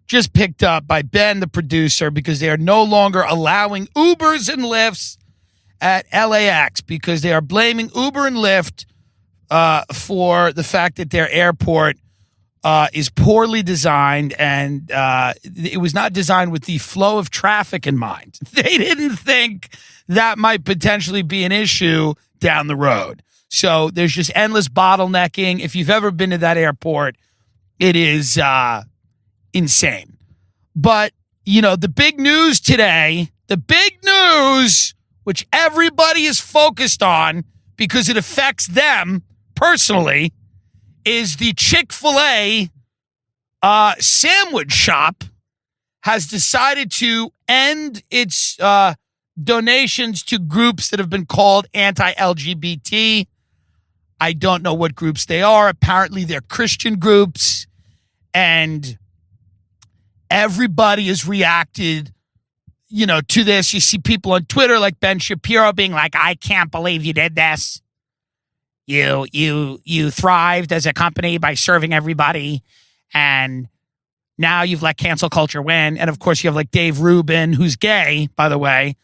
just picked up by Ben, the producer, because they are no longer allowing Ubers and Lyfts at LAX because they are blaming Uber and Lyft for the fact that their airport is poorly designed, and it was not designed with the flow of traffic in mind. They didn't think that might potentially be an issue down the road. So there's just endless bottlenecking. If you've ever been to that airport, it is insane. But, you know, the big news today, which everybody is focused on because it affects them personally, is the Chick-fil-A sandwich shop has decided to end its donations to groups that have been called anti-LGBT. I don't know what groups they are. Apparently they're Christian groups, and everybody has reacted, you know, to this. You see people on Twitter like Ben Shapiro being like, I can't believe you did this. You thrived as a company by serving everybody, and now you've let cancel culture win. And of course you have like Dave Rubin, who's gay, by the way.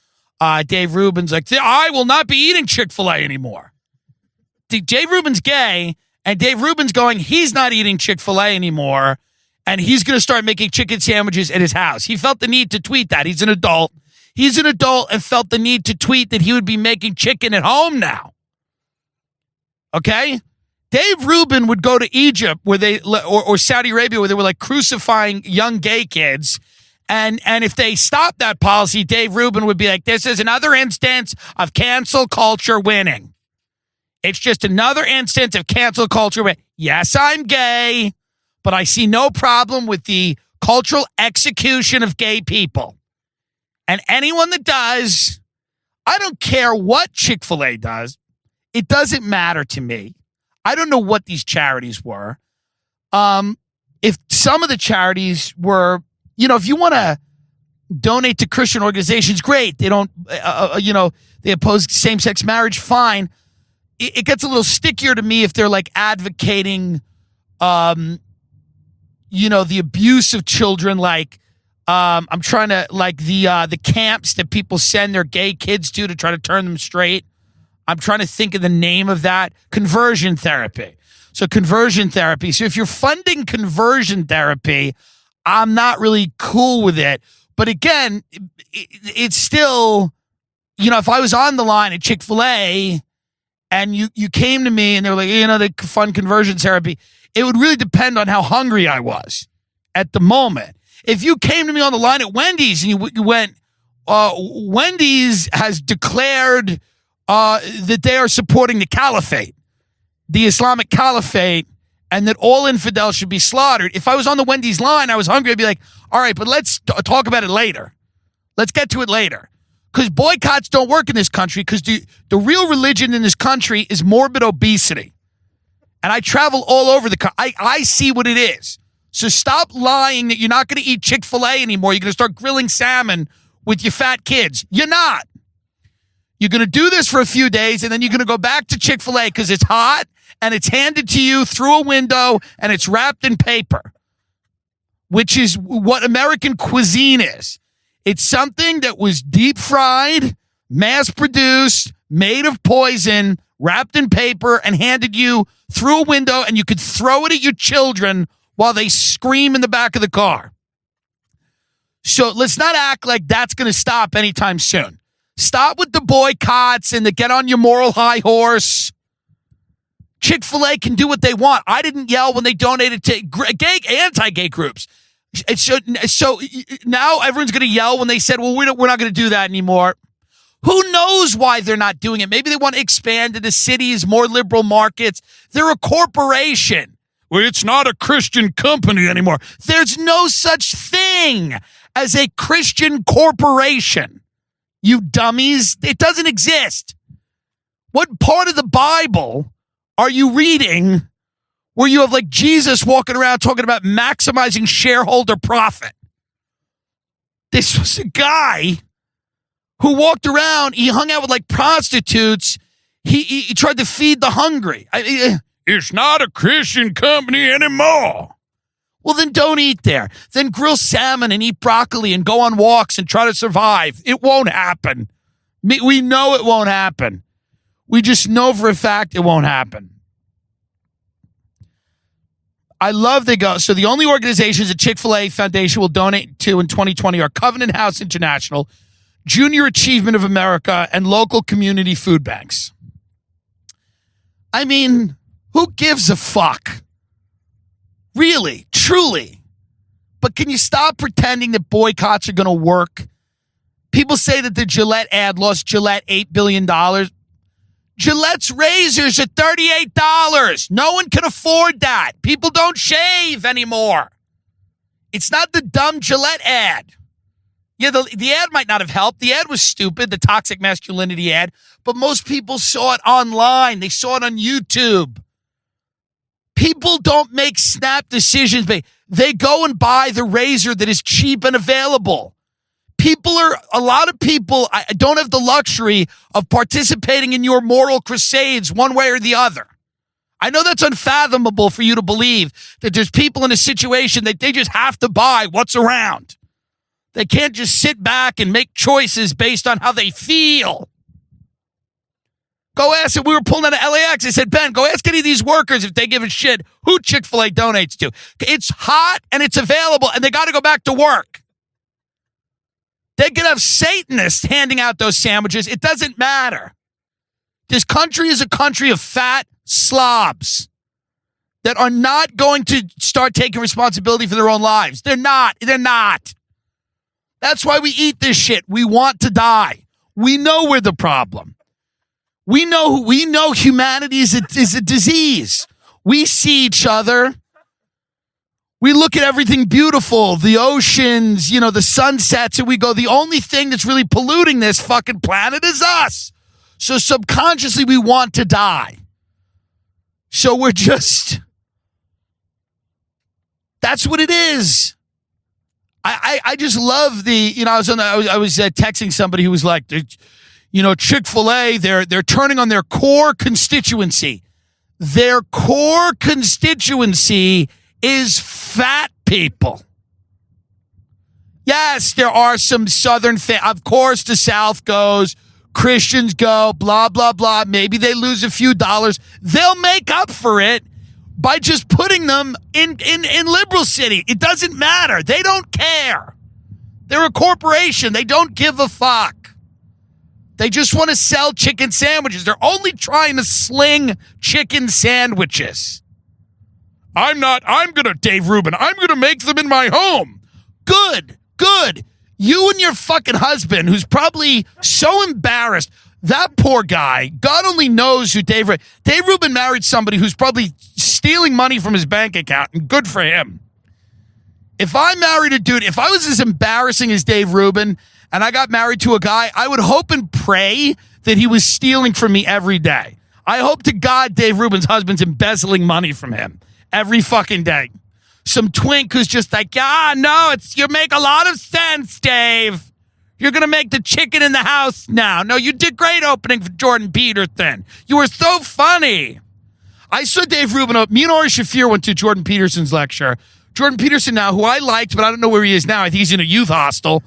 Dave Rubin's like, I will not be eating Chick-fil-A anymore. Dave Rubin's gay, and Dave Rubin's going, he's not eating Chick-fil-A anymore, and he's going to start making chicken sandwiches at his house. He felt the need to tweet that. He's an adult and felt the need to tweet that he would be making chicken at home now. Okay? Dave Rubin would go to Egypt or Saudi Arabia where they were like crucifying young gay kids. And if they stopped that policy, Dave Rubin would be like, this is another instance of cancel culture winning. It's just another instance of cancel culture winning. Yes, I'm gay, but I see no problem with the cultural execution of gay people. And anyone that does, I don't care what Chick-fil-A does. It doesn't matter to me. I don't know what these charities were. If some of the charities were, you know, if you want to donate to Christian organizations, great. They don't, they oppose same-sex marriage, fine. It gets a little stickier to me if they're like advocating, the abuse of children. Like, I'm trying to like the camps that people send their gay kids to try to turn them straight. I'm trying to think of the name of that. Conversion therapy. So conversion therapy. So if you're funding conversion therapy, I'm not really cool with it. But again, it's still, if I was on the line at Chick-fil-A and you came to me and they were like, they fund conversion therapy, it would really depend on how hungry I was at the moment. If you came to me on the line at Wendy's and you went, Wendy's has declared that they are supporting the caliphate, the Islamic caliphate, and that all infidels should be slaughtered. If I was on the Wendy's line, I was hungry, I'd be like, all right, but let's talk about it later. Let's get to it later. Because boycotts don't work in this country because the real religion in this country is morbid obesity. And I travel all over the country. I see what it is. So stop lying that you're not going to eat Chick-fil-A anymore. You're going to start grilling salmon with your fat kids. You're not. You're going to do this for a few days, and then you're going to go back to Chick-fil-A because it's hot, and it's handed to you through a window, and it's wrapped in paper, which is what American cuisine is. It's something that was deep fried, mass-produced, made of poison, wrapped in paper, and handed you through a window, and you could throw it at your children while they scream in the back of the car. So let's not act like that's going to stop anytime soon. Stop with the boycotts and the get on your moral high horse. Chick-fil-A can do what they want. I didn't yell when they donated to anti-gay groups. So now everyone's going to yell when they said, well, we're not going to do that anymore. Who knows why they're not doing it? Maybe they want to expand into cities, more liberal markets. They're a corporation. Well, it's not a Christian company anymore. There's no such thing as a Christian corporation. You dummies. It doesn't exist. What part of the Bible are you reading where you have like Jesus walking around talking about maximizing shareholder profit? This was a guy who walked around. He hung out with like prostitutes. He tried to feed the hungry. It's not a Christian company anymore. Well, then don't eat there. Then grill salmon and eat broccoli and go on walks and try to survive. It won't happen. We know it won't happen. We just know for a fact it won't happen. I love they go. So the only organizations the Chick-fil-A Foundation will donate to in 2020 are Covenant House International, Junior Achievement of America, and local community food banks. I mean, who gives a fuck? Really, truly. But can you stop pretending that boycotts are going to work? People say that the Gillette ad lost Gillette $8 billion. Gillette's razors are $38. No one can afford that. People don't shave anymore. It's not the dumb Gillette ad. Yeah, the ad might not have helped. The ad was stupid, the toxic masculinity ad, but most people saw it online. They saw it on YouTube. People don't make snap decisions. They go and buy the razor that is cheap and available. A lot of people don't have the luxury of participating in your moral crusades one way or the other. I know that's unfathomable for you to believe that there's people in a situation that they just have to buy what's around. They can't just sit back and make choices based on how they feel. Go ask, we were pulling out of LAX. I said, Ben, go ask any of these workers if they give a shit who Chick-fil-A donates to. It's hot and it's available and they got to go back to work. They could have Satanists handing out those sandwiches. It doesn't matter. This country is a country of fat slobs that are not going to start taking responsibility for their own lives. They're not. That's why we eat this shit. We want to die. We know we're the problem. We know humanity is a disease. We see each other. We look at everything beautiful, the oceans, the sunsets, and we go, the only thing that's really polluting this fucking planet is us. So subconsciously, we want to die. So we're just, that's what it is. I just love I was texting somebody who was like, Chick-fil-A, they're turning on their core constituency. Their core constituency is fat people. Yes, there are some Southern of course, the South goes, Christians go, blah, blah, blah. Maybe they lose a few dollars. They'll make up for it by just putting them in liberal city. It doesn't matter. They don't care. They're a corporation. They don't give a fuck. They just want to sell chicken sandwiches. They're only trying to sling chicken sandwiches. Dave Rubin, I'm going to make them in my home. Good. You and your fucking husband, who's probably so embarrassed. That poor guy, God only knows who Dave Rubin married somebody who's probably stealing money from his bank account, and good for him. If I married a dude, if I was as embarrassing as Dave Rubin and I got married to a guy, I would hope and pray that he was stealing from me every day. I hope to God Dave Rubin's husband's embezzling money from him every fucking day. Some twink who's just like, you make a lot of sense, Dave. You're going to make the chicken in the house now. No, you did great opening for Jordan Peterson. You were so funny. I saw Dave Rubin. Me and Ari Shaffir went to Jordan Peterson's lecture. Jordan Peterson now, who I liked, but I don't know where he is now. I think he's in a youth hostel.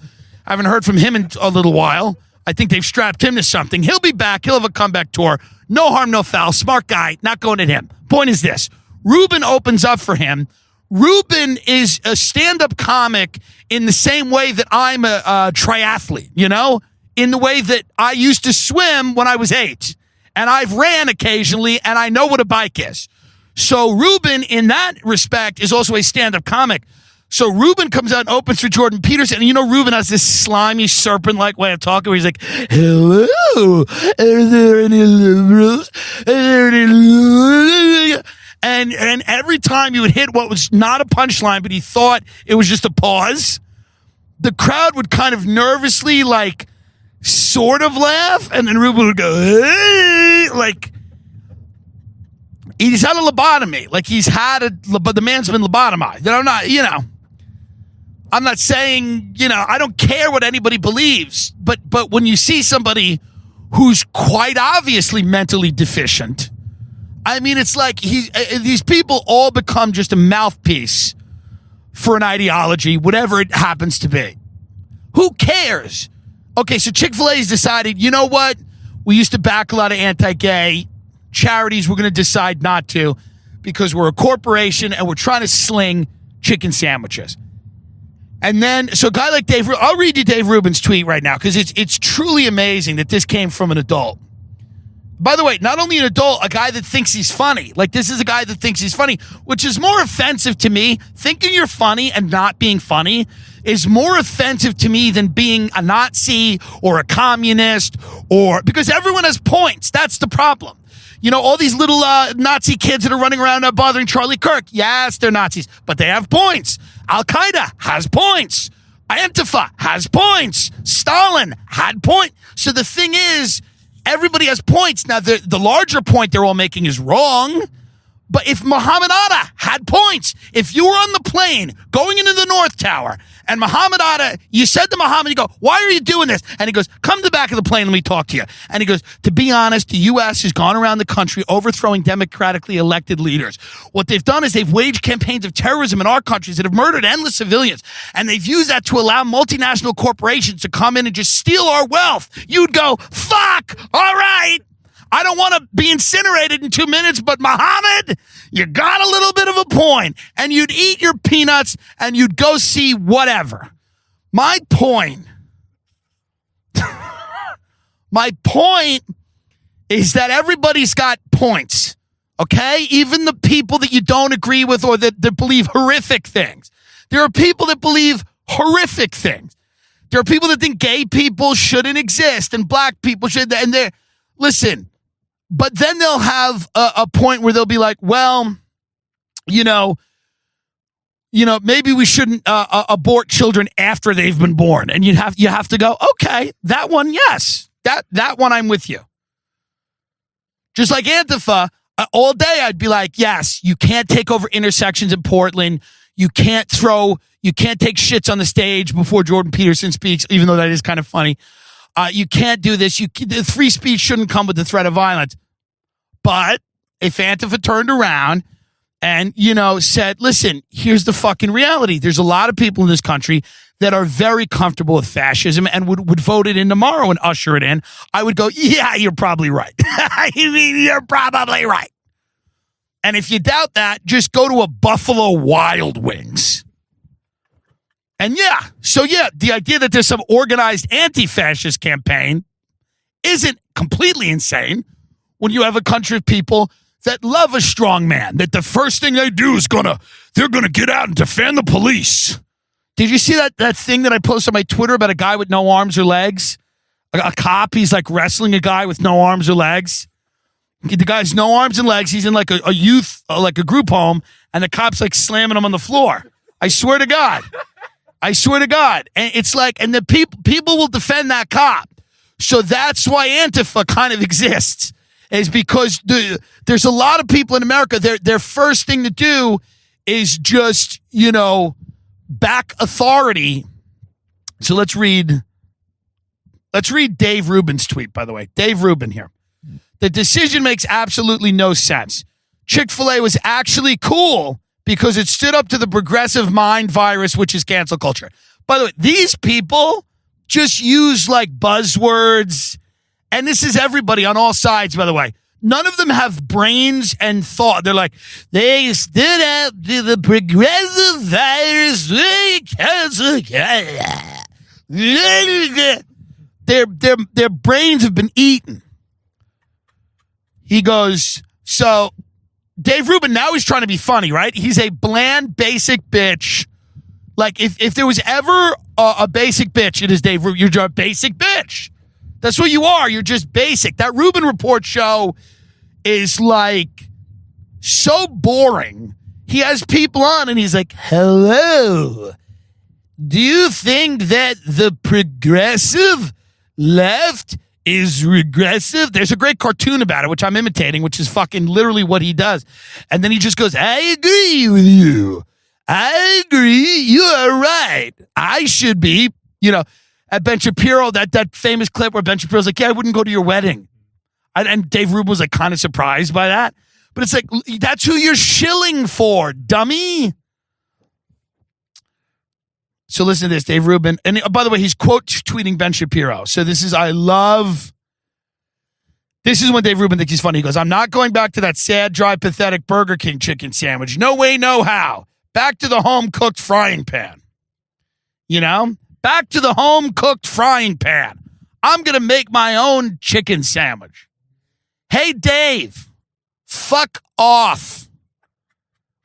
I haven't heard from him in a little while. I think they've strapped him to something. He'll be back. He'll have a comeback tour. No harm, no foul. Smart guy. Not going at him. Point is this. Rubin opens up for him. Rubin is a stand-up comic in the same way that I'm a triathlete, in the way that I used to swim when I was 8. And I've ran occasionally, and I know what a bike is. So Rubin, in that respect, is also a stand-up comic. So Rubin comes out and opens for Jordan Peterson. And Rubin has this slimy, serpent-like way of talking where he's like, hello, are there any liberals? And every time he would hit what was not a punchline, but he thought it was just a pause, the crowd would kind of nervously, sort of laugh, and then Rubin would go, hey, he's had a lobotomy. But the man's been lobotomized. I'm not saying, I don't care what anybody believes, but when you see somebody who's quite obviously mentally deficient, I mean, it's like these people all become just a mouthpiece for an ideology, whatever it happens to be. Who cares? Okay, so Chick-fil-A's decided, you know what? We used to back a lot of anti-gay charities. We're going to decide not to because we're a corporation and we're trying to sling chicken sandwiches. And then, so a guy like Dave, I'll read you Dave Rubin's tweet right now because it's truly amazing that this came from an adult. By the way, not only an adult, a guy that thinks he's funny. Like, this is a guy that thinks he's funny, which is more offensive to me. Thinking you're funny and not being funny is more offensive to me than being a Nazi or a communist because everyone has points. That's the problem. You know, all these little Nazi kids that are running around bothering Charlie Kirk. Yes, they're Nazis, but they have points. Al-Qaeda has points. Antifa has points. Stalin had points. So the thing is, everybody has points. Now, the larger point they're all making is wrong. But if Muhammad Atta had points, if you were on the plane going into the North Tower and Muhammad Atta, you said to Muhammad, you go, why are you doing this? And he goes, come to the back of the plane and let me talk to you. And he goes, to be honest, the U.S. has gone around the country overthrowing democratically elected leaders. What they've done is they've waged campaigns of terrorism in our countries that have murdered endless civilians. And they've used that to allow multinational corporations to come in and just steal our wealth. You'd go, fuck, all right. I don't want to be incinerated in 2 minutes, but Muhammad, you got a little bit of a point. And you'd eat your peanuts and you'd go see whatever. My point is that everybody's got points, okay? Even the people that you don't agree with or that believe horrific things. There are people that believe horrific things. There are people that think gay people shouldn't exist and black people should, and they're, listen, but then they'll have a point where they'll be like, well, you know, maybe we shouldn't abort children after they've been born. And you have to go, okay, that one, yes. That one, I'm with you. Just like Antifa, all day I'd be like, yes, you can't take over intersections in Portland. You can't take shits on the stage before Jordan Peterson speaks, even though that is kind of funny. You can't do this. The free speech shouldn't come with the threat of violence. But if Antifa turned around and, said, listen, here's the fucking reality. There's a lot of people in this country that are very comfortable with fascism and would vote it in tomorrow and usher it in. I would go, yeah, you're probably right. I mean, you're probably right. And if you doubt that, just go to a Buffalo Wild Wings. And the idea that there's some organized anti-fascist campaign isn't completely insane when you have a country of people that love a strong man, that the first thing they do is they're gonna get out and defend the police. Did you see that thing that I posted on my Twitter about a guy with no arms or legs? A cop, he's like wrestling a guy with no arms or legs. The guy's no arms and legs. He's in like a youth, like a group home, and the cop's like slamming him on the floor. I swear to God. And it's like, and the people will defend that cop. So that's why Antifa kind of exists, is because there's a lot of people in America, their first thing to do is just, back authority. So let's read Dave Rubin's tweet, by the way. Dave Rubin here. The decision makes absolutely no sense. Chick-fil-A was actually cool because it stood up to the progressive mind virus, which is cancel culture. By the way, these people just use like buzzwords, and this is everybody on all sides, by the way. None of them have brains and thought. They're like, they stood up to the progressive virus. Their brains have been eaten. He goes, so Dave Rubin, now he's trying to be funny, right? He's a bland, basic bitch. Like, if there was ever a basic bitch, it is Dave Rubin. You're just a basic bitch. That's what you are. You're just basic. That Rubin Report show is, like, so boring. He has people on, and he's like, hello. Do you think that the progressive left is regressive? There's a great cartoon about it, which I'm imitating, which is fucking literally what he does. And then he just goes, I agree with you. I agree. You are right. I should be, at Ben Shapiro, that famous clip where Ben Shapiro's like, yeah, I wouldn't go to your wedding. And Dave Rubin was like kind of surprised by that. But it's like, that's who you're shilling for, dummy. So listen to this, Dave Rubin. And by the way, he's quote tweeting Ben Shapiro. So this is when Dave Rubin thinks he's funny. He goes, I'm not going back to that sad, dry, pathetic Burger King chicken sandwich. No way, no how. Back to the home-cooked frying pan. You know? Back to the home-cooked frying pan. I'm going to make my own chicken sandwich. Hey, Dave, fuck off.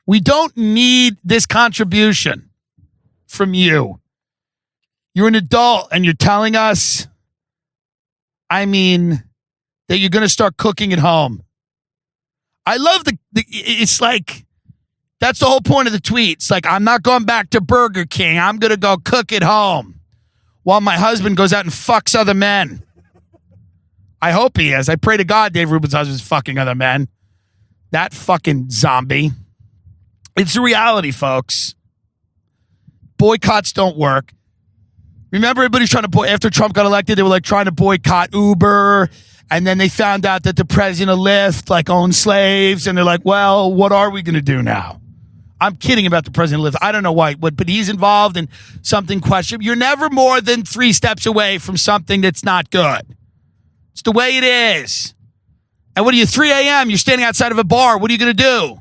We don't need this contribution from you. You're an adult and you're telling us, that you're going to start cooking at home. I love it's like, that's the whole point of the tweet. It's like, I'm not going back to Burger King. I'm going to go cook at home while my husband goes out and fucks other men. I hope he is. I pray to God Dave Rubin's husband's fucking other men. That fucking zombie. It's a reality, folks. Boycotts don't work. Remember, everybody's trying to after Trump got elected, they were like trying to boycott Uber. And then they found out that the president of Lyft owned slaves. And they're like, well, what are we going to do now? I'm kidding about the president of Lyft. I don't know why, but he's involved in something questionable. You're never more than 3 steps away from something that's not good. It's the way it is. And what are you, 3 a.m., you're standing outside of a bar. What are you going to do?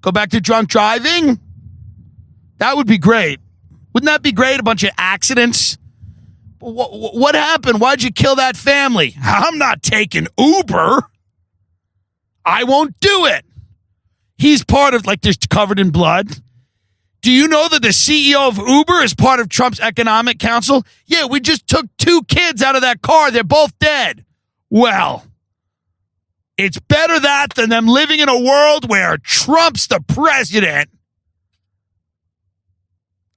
Go back to drunk driving? That would be great. Wouldn't that be great? A bunch of accidents. What happened? Why'd you kill that family? I'm not taking Uber. I won't do it. He's part of, this covered in blood. Do you know that the CEO of Uber is part of Trump's economic council? Yeah, we just took 2 kids out of that car. They're both dead. Well, it's better that than them living in a world where Trump's the president.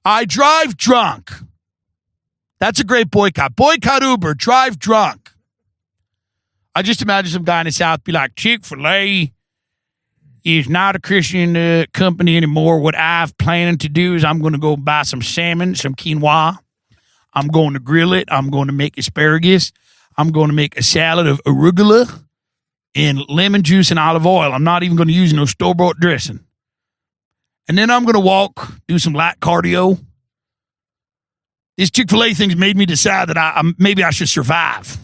I drive drunk. That's a great boycott. Boycott Uber. Drive drunk. I just imagine some guy in the South be like, Chick-fil-A is not a Christian company anymore. What I've planning to do is I'm going to go buy some salmon, some quinoa. I'm going to grill it. I'm going to make asparagus. I'm going to make a salad of arugula and lemon juice and olive oil. I'm not even going to use no store-bought dressing. And then I'm going to walk, do some light cardio. This Chick-fil-A thing's made me decide that maybe I should survive.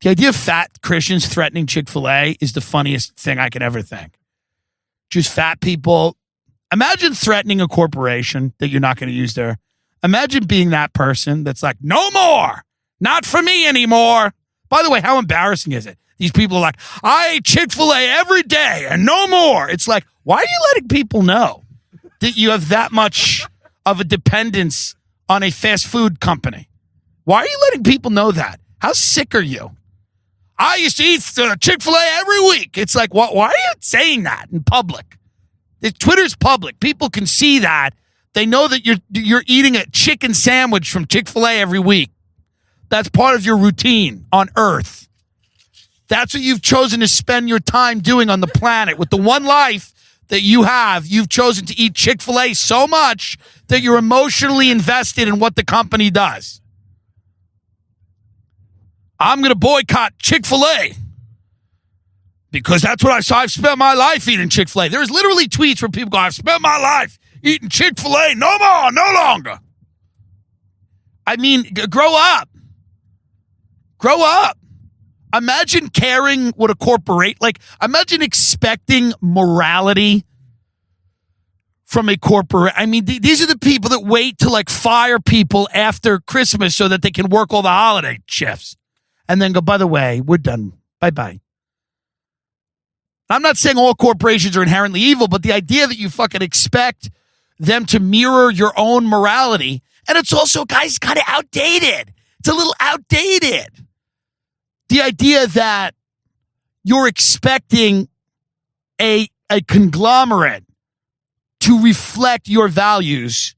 The idea of fat Christians threatening Chick-fil-A is the funniest thing I could ever think. Just fat people. Imagine threatening a corporation that you're not going to use there. Imagine being that person that's like, no more. Not for me anymore. By the way, how embarrassing is it? These people are like, I eat Chick-fil-A every day and no more. It's like, why are you letting people know that you have that much of a dependence on a fast food company? Why are you letting people know that? How sick are you? I used to eat Chick-fil-A every week. It's like, why are you saying that in public? Twitter's public. People can see that. They know that you're eating a chicken sandwich from Chick-fil-A every week. That's part of your routine on Earth. That's what you've chosen to spend your time doing on the planet. With the one life that you have, you've chosen to eat Chick-fil-A so much that you're emotionally invested in what the company does. I'm going to boycott Chick-fil-A because that's what I've spent my life eating Chick-fil-A. There's literally tweets where people go, I've spent my life eating Chick-fil-A. No more, no longer. I mean, grow up. Grow up. Imagine caring what a corporate, imagine expecting morality from a corporate. I mean, these are the people that wait to fire people after Christmas so that they can work all the holiday shifts and then go, by the way, we're done. Bye-bye. I'm not saying all corporations are inherently evil, but the idea that you fucking expect them to mirror your own morality, and it's also, guys, kind of outdated. It's a little outdated. The idea that you're expecting a conglomerate to reflect your values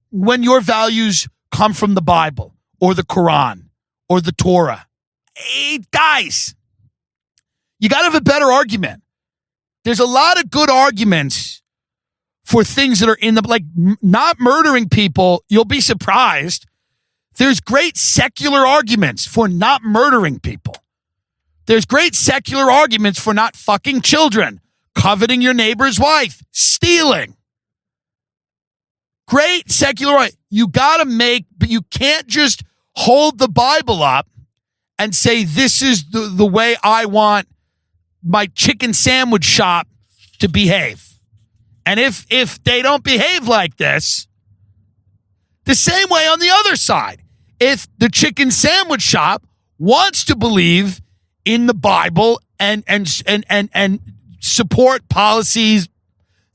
when your values come from the Bible or the Quran or the Torah. Hey, guys, you got to have a better argument. There's a lot of good arguments for things that are in not murdering people. You'll be surprised. There's great secular arguments for not murdering people. There's great secular arguments for not fucking children, coveting your neighbor's wife, stealing. Great secular. You got to but you can't just hold the Bible up and say, this is the way I want my chicken sandwich shop to behave. And if they don't behave like this, the same way on the other side, if the chicken sandwich shop wants to believe in the Bible and support policies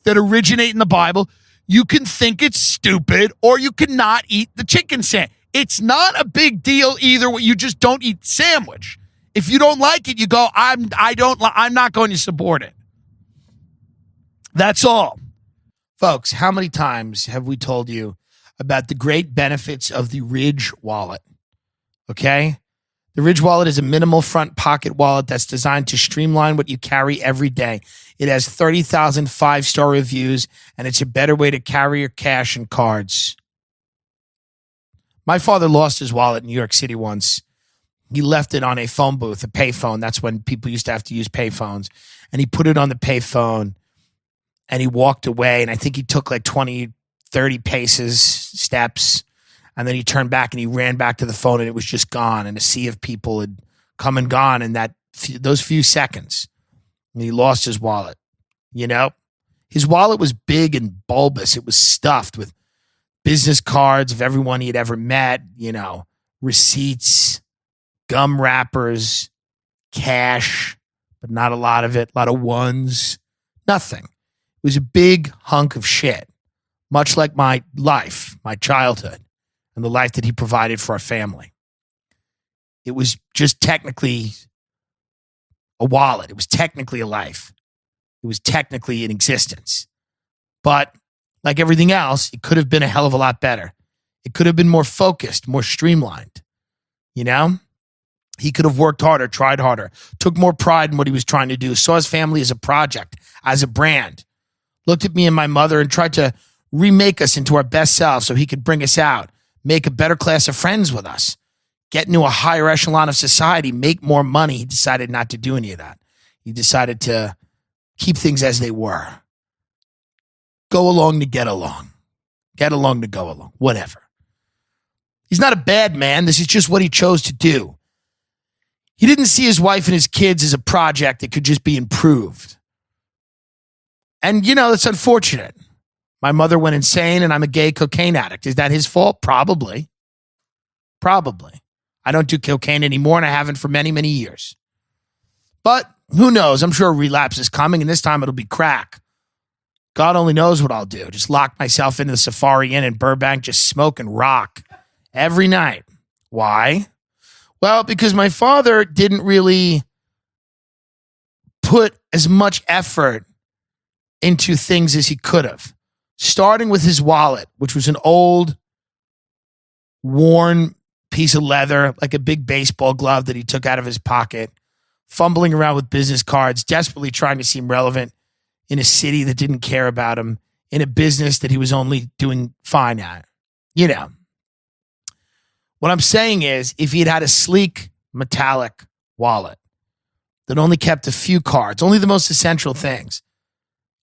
that originate in the Bible, you can think it's stupid or you cannot eat the chicken sandwich. It's not a big deal either way. You just don't eat the sandwich. If you don't like it, you go, I'm not going to support it. That's all. Folks, how many times have we told you about the great benefits of the Ridge wallet? Okay? The Ridge wallet is a minimal front pocket wallet that's designed to streamline what you carry every day. It has 30,000 5-star reviews, and it's a better way to carry your cash and cards. My father lost his wallet in New York City once. He left it on a phone booth, a payphone. That's when people used to have to use payphones. And he put it on the payphone, and he walked away, and I think he took like 20, 30 steps, and then he turned back and he ran back to the phone, and it was just gone, and a sea of people had come and gone in those few seconds. And he lost his wallet. You know, his wallet was big and bulbous. It was stuffed with business cards of everyone he had ever met, you know, receipts, gum wrappers, cash, but not a lot of it, a lot of ones, nothing. It was a big hunk of shit, much like my life, my childhood, and the life that he provided for our family. It was just technically a wallet. It was technically a life. It was technically an existence. But like everything else, it could have been a hell of a lot better. It could have been more focused, more streamlined. You know? He could have worked harder, tried harder, took more pride in what he was trying to do, saw his family as a project, as a brand, looked at me and my mother and tried to remake us into our best selves so he could bring us out, make a better class of friends with us, get into a higher echelon of society, make more money. He decided not to do any of that. He decided to keep things as they were. Go along to get along. Get along to go along. Whatever. He's not a bad man. This is just what he chose to do. He didn't see his wife and his kids as a project that could just be improved. And, you know, it's unfortunate. My mother went insane and I'm a gay cocaine addict. Is that his fault? Probably. Probably. I don't do cocaine anymore and I haven't for many, many years. But who knows? I'm sure a relapse is coming and this time it'll be crack. God only knows what I'll do. Just lock myself into the Safari Inn in Burbank, just smoke and rock every night. Why? Well, because my father didn't really put as much effort into things as he could have. Starting with his wallet, which was an old, worn piece of leather, like a big baseball glove that he took out of his pocket, fumbling around with business cards, desperately trying to seem relevant in a city that didn't care about him, in a business that he was only doing fine at. You know. What I'm saying is, if he had had a sleek, metallic wallet that only kept a few cards, only the most essential things,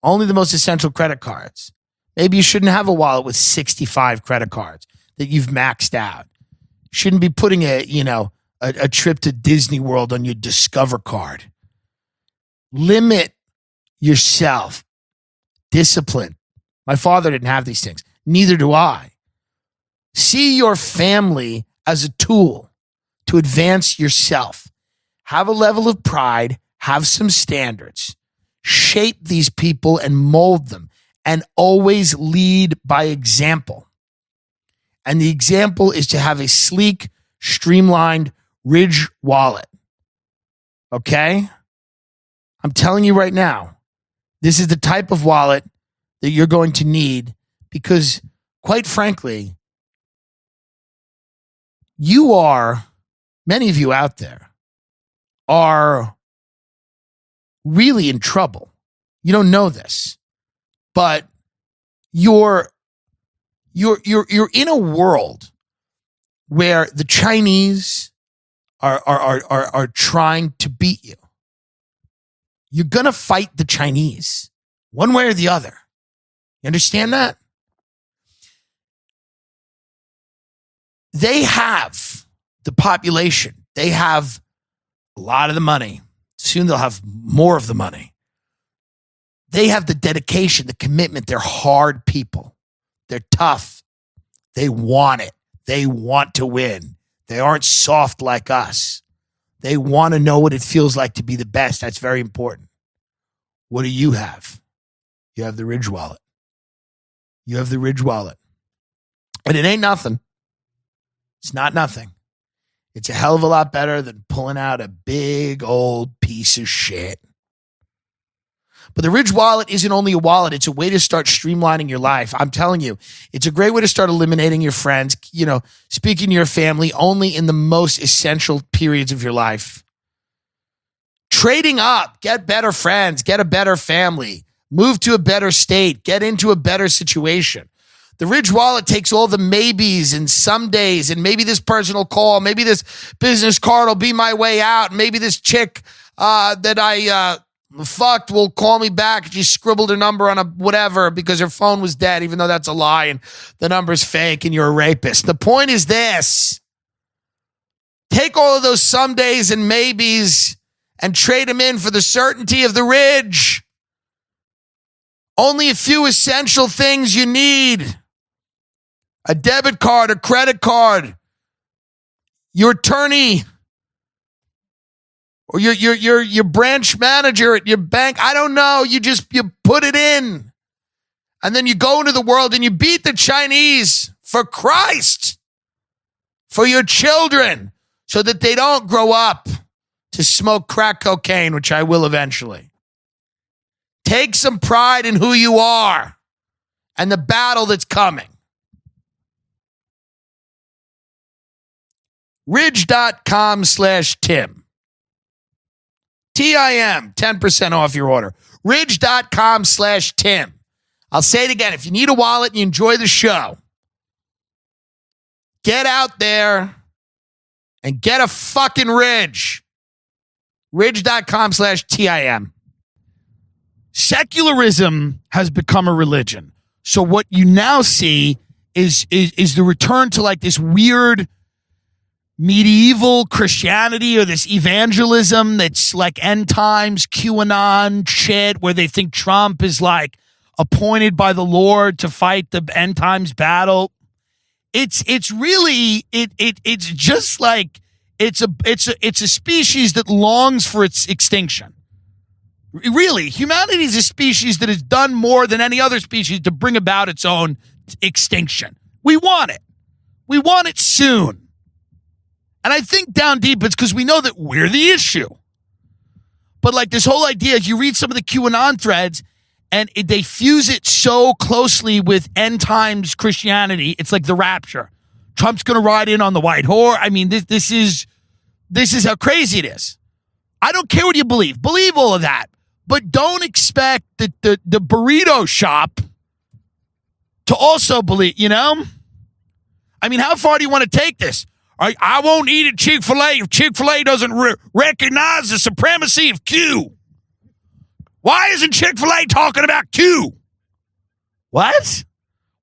only the most essential credit cards, maybe you shouldn't have a wallet with 65 credit cards that you've maxed out. You shouldn't be putting a trip to Disney World on your Discover card. Limit yourself. Discipline. My father didn't have these things. Neither do I. See your family as a tool to advance yourself. Have a level of pride. Have some standards. Shape these people and mold them. And always lead by example. And the example is to have a sleek, streamlined Ridge wallet. Okay? I'm telling you right now, this is the type of wallet that you're going to need because, quite frankly, many of you out there are really in trouble. You don't know this, but you're in a world where the Chinese are trying to beat you. You're going to fight the Chinese one way or the other. You understand that? They have the population. They have a lot of the money. Soon they'll have more of the money. They have the dedication, the commitment. They're hard people. They're tough. They want it. They want to win. They aren't soft like us. They want to know what it feels like to be the best. That's very important. What do you have? You have the Ridge wallet. You have the Ridge wallet. And it ain't nothing. It's not nothing. It's a hell of a lot better than pulling out a big old piece of shit. But the Ridge wallet isn't only a wallet. It's a way to start streamlining your life. I'm telling you, it's a great way to start eliminating your friends, speaking to your family only in the most essential periods of your life. Trading up, get better friends, get a better family, move to a better state, get into a better situation. The Ridge wallet takes all the maybes and some days, and maybe this person will call, maybe this business card will be my way out, maybe this chick that I fucked will call me back. She scribbled her number on a whatever because her phone was dead, even though that's a lie and the number's fake and you're a rapist. The point is this. Take all of those some days and maybes and trade them in for the certainty of the Ridge. Only a few essential things you need. A debit card, a credit card, your attorney, or your branch manager at your bank. I don't know. You put it in. And then you go into the world and you beat the Chinese for Christ, for your children, so that they don't grow up to smoke crack cocaine, which I will eventually. Take some pride in who you are and the battle that's coming. Ridge.com/Tim. TIM, 10% off your order. Ridge.com/Tim. I'll say it again. If you need a wallet and you enjoy the show, get out there and get a fucking Ridge. Ridge.com/TIM. Secularism has become a religion. So what you now see is the return to like this weird medieval Christianity or this evangelism that's like end times QAnon shit where they think Trump is like appointed by the Lord to fight the end times battle. It's really it's just like it's a species that longs for its extinction. Really, humanity is a species that has done more than any other species to bring about its own extinction. We want it. We want it soon. And I think down deep, it's because we know that we're the issue. But like this whole idea, you read some of the QAnon threads, and they fuse it so closely with end times Christianity. It's like the rapture. Trump's going to ride in on the white horse. I mean, this is how crazy it is. I don't care what you believe. Believe all of that. But don't expect the burrito shop to also believe, I mean, how far do you want to take this? I won't eat at Chick-fil-A if Chick-fil-A doesn't recognize the supremacy of Q. Why isn't Chick-fil-A talking about Q? What?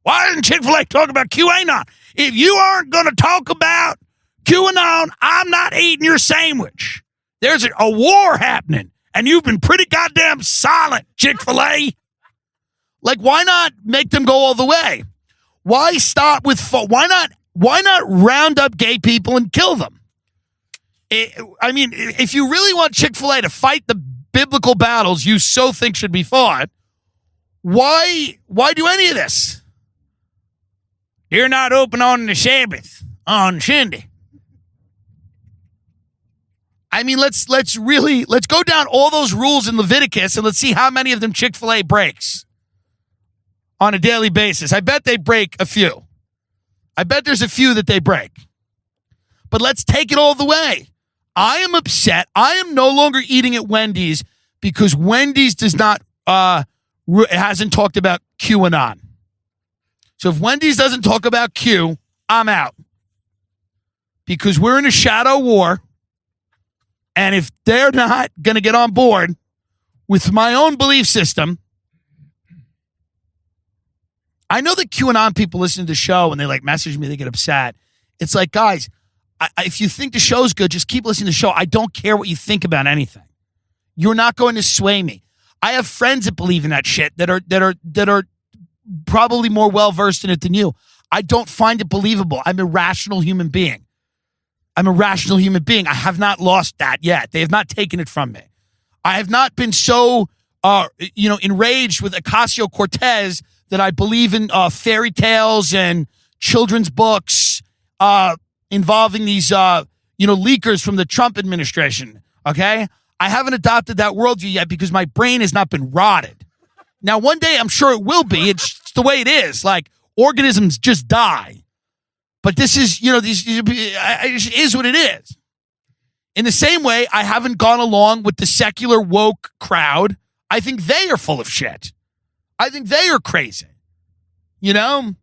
Why isn't Chick-fil-A talking about QAnon? If you aren't going to talk about QAnon, I'm not eating your sandwich. There's a war happening, and you've been pretty goddamn silent, Chick-fil-A. Like, why not make them go all the way? Why start with, why not round up gay people and kill them? If you really want Chick-fil-A to fight the biblical battles you so think should be fought, why do any of this? You're not open on the Sabbath, on Sunday. I mean, let's go down all those rules in Leviticus and let's see how many of them Chick-fil-A breaks on a daily basis. I bet they break a few. I bet there's a few that they break. But let's take it all the way. I am upset. I am no longer eating at Wendy's because Wendy's does not hasn't talked about QAnon. So if Wendy's doesn't talk about Q, I'm out. Because we're in a shadow war. And if they're not going to get on board with my own belief system, I know that QAnon people listen to the show and they like message me, they get upset. It's like, guys, if you think the show's good, just keep listening to the show. I don't care what you think about anything. You're not going to sway me. I have friends that believe in that shit that are probably more well-versed in it than you. I don't find it believable. I'm a rational human being. I have not lost that yet. They have not taken it from me. I have not been so, enraged with Ocasio-Cortez that I believe in fairy tales and children's books involving these, leakers from the Trump administration. Okay? I haven't adopted that worldview yet because my brain has not been rotted. Now, one day I'm sure it will be. It's the way it is. Like, organisms just die. But this is, it is what it is. In the same way, I haven't gone along with the secular woke crowd. I think they are full of shit. I think they are crazy. It's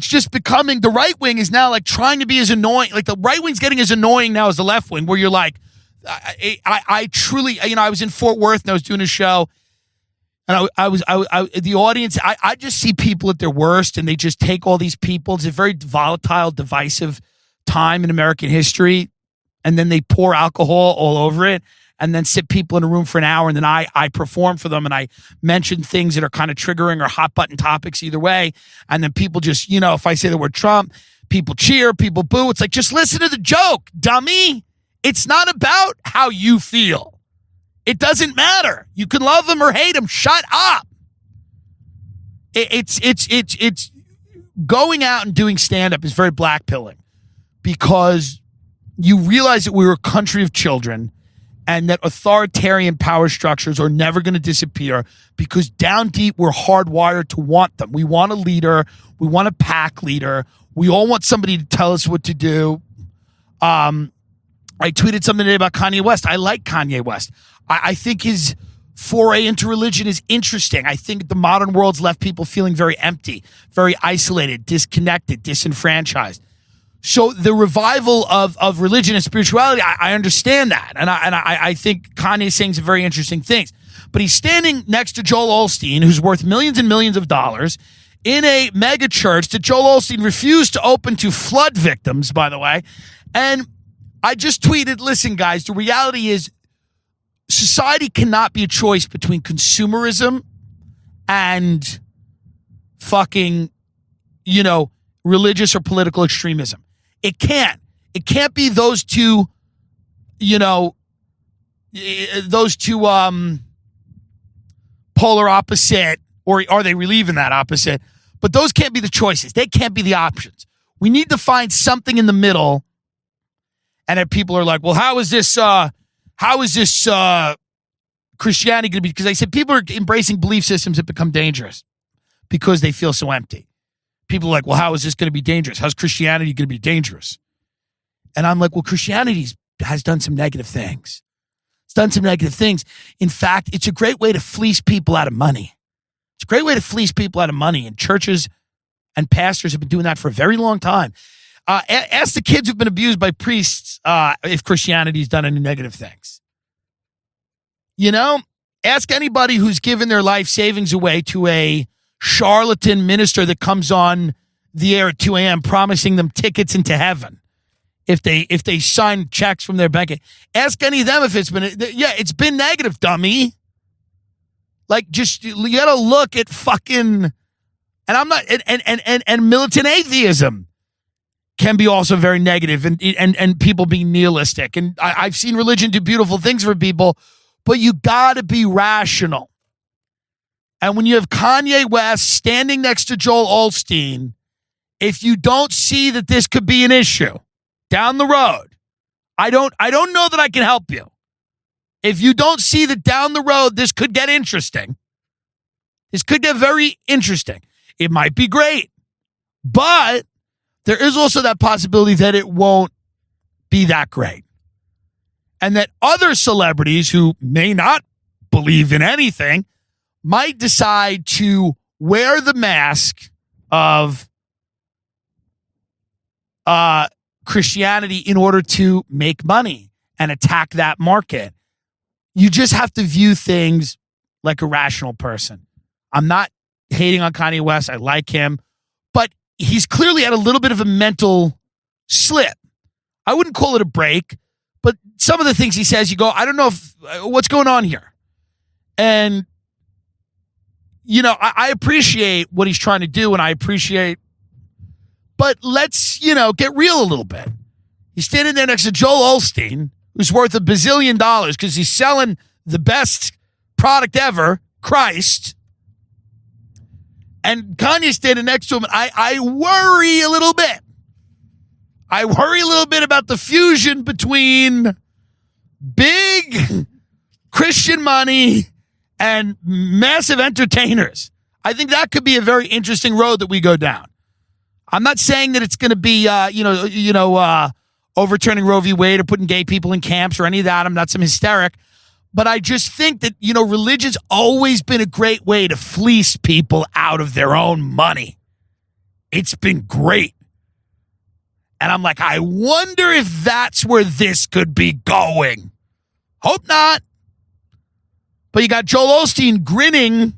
just becoming, the right wing is now like trying to be as annoying. Like the right wing's getting as annoying now as the left wing, where you're like, I truly, I was in Fort Worth and I was doing a show. And the audience, I just see people at their worst and they just take all these people. It's a very volatile, divisive time in American history. And then they pour alcohol all over it and then sit people in a room for an hour. And then I perform for them and I mention things that are kind of triggering or hot button topics either way. And then people just, if I say the word Trump, people cheer, people boo. It's like, just listen to the joke, dummy. It's not about how you feel. It doesn't matter. You can love them or hate them. Shut up. It's going out and doing stand-up is very blackpilling because you realize that we're a country of children and that authoritarian power structures are never going to disappear because down deep we're hardwired to want them. We want a leader. We want a pack leader. We all want somebody to tell us what to do. I tweeted something today about Kanye West. I like Kanye West. I think his foray into religion is interesting. I think the modern world's left people feeling very empty, very isolated, disconnected, disenfranchised. So the revival of religion and spirituality, I understand that. And I think Kanye's saying some very interesting things. But he's standing next to Joel Osteen, who's worth millions and millions of dollars, in a mega church that Joel Osteen refused to open to flood victims, by the way. And I just tweeted, listen, guys, the reality is society cannot be a choice between consumerism and fucking, religious or political extremism. It can't. It can't be those two, polar opposite, or are they relieving that opposite? But those can't be the choices. They can't be the options. We need to find something in the middle. And then people are like, well, how is this Christianity going to be? Because I said people are embracing belief systems that become dangerous because they feel so empty. People are like, well, how is this going to be dangerous? How's Christianity going to be dangerous? And I'm like, well, Christianity has done some negative things. It's done some negative things. In fact, it's a great way to fleece people out of money. It's a great way to fleece people out of money. And churches and pastors have been doing that for a very long time. Ask the kids who've been abused by priests if Christianity's done any negative things. Ask anybody who's given their life savings away to a charlatan minister that comes on the air at 2 a.m. promising them tickets into heaven if they sign checks from their bank. Ask any of them if it's been negative, dummy. Like, just, you gotta look at fucking, and I'm not, and militant atheism can be also very negative and people being nihilistic. And I've seen religion do beautiful things for people, but you gotta be rational. And when you have Kanye West standing next to Joel Osteen, if you don't see that this could be an issue down the road, I don't know that I can help you. If you don't see that down the road, this could get interesting. This could get very interesting. It might be great, but there is also that possibility that it won't be that great. And that other celebrities who may not believe in anything might decide to wear the mask of Christianity in order to make money and attack that market. You just have to view things like a rational person. I'm not hating on Kanye West. I like him. But he's clearly had a little bit of a mental slip. I wouldn't call it a break, but some of the things he says, you go, I don't know what's going on here. And, I appreciate what he's trying to do, and I appreciate, but let's, get real a little bit. He's standing there next to Joel Osteen, who's worth $1 bazillion because he's selling the best product ever, Christ. And Kanye's standing next to him, and I worry a little bit. I worry a little bit about the fusion between big Christian money and massive entertainers. I think that could be a very interesting road that we go down. I'm not saying that it's going to be, overturning Roe v. Wade or putting gay people in camps or any of that. I'm not some hysteric. But I just think that, religion's always been a great way to fleece people out of their own money. It's been great. And I'm like, I wonder if that's where this could be going. Hope not. But you got Joel Osteen grinning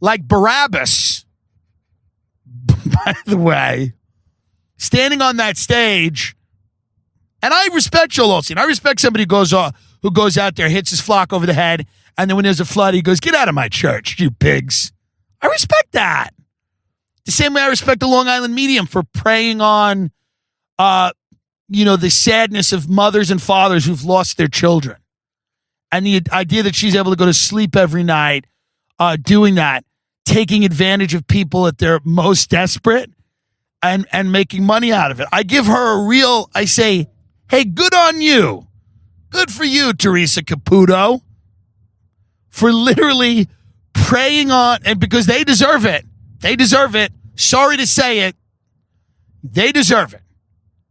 like Barabbas, by the way, standing on that stage. And I respect Joel Osteen. I respect somebody who goes out there, hits his flock over the head, and then when there's a flood, he goes, get out of my church, you pigs. I respect that. The same way I respect the Long Island medium for preying on, the sadness of mothers and fathers who've lost their children. And the idea that she's able to go to sleep every night doing that, taking advantage of people at their most desperate and making money out of it. I give her I say, hey, good on you. Good for you, Teresa Caputo, for literally preying on, and because they deserve it. They deserve it. Sorry to say it. They deserve it.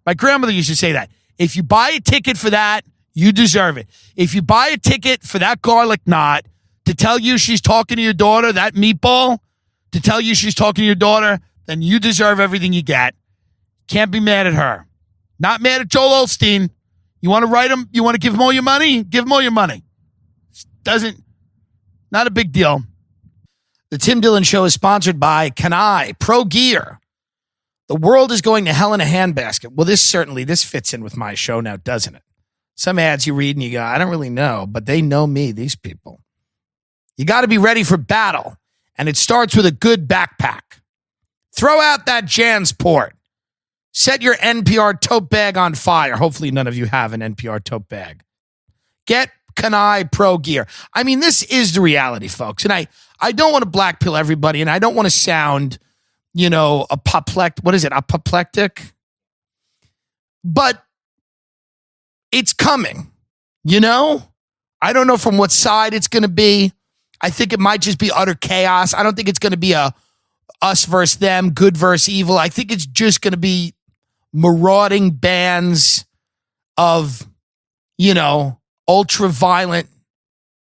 My grandmother used to say that. If you buy a ticket for that, you deserve it. If you buy a ticket for that garlic knot to tell you she's talking to your daughter, that meatball, to tell you she's talking to your daughter, then you deserve everything you get. Can't be mad at her. Not mad at Joel Osteen. You want to write him? You want to give him all your money? Give him all your money. Not a big deal. The Tim Dillon Show is sponsored by Kanai Pro Gear. The world is going to hell in a handbasket. Well, this fits in with my show now, doesn't it? Some ads you read and you go, I don't really know, but they know me, these people. You got to be ready for battle, and it starts with a good backpack. Throw out that Jansport. Set your NPR tote bag on fire. Hopefully none of you have an NPR tote bag. Get Kanai Pro Gear. I mean, this is the reality, folks. And I don't want to black pill everybody, and I don't want to sound, apoplectic? But it's coming, I don't know from what side it's going to be. I think it might just be utter chaos. I don't think it's going to be a us versus them, good versus evil. I think it's just going to be marauding bands of, ultra-violent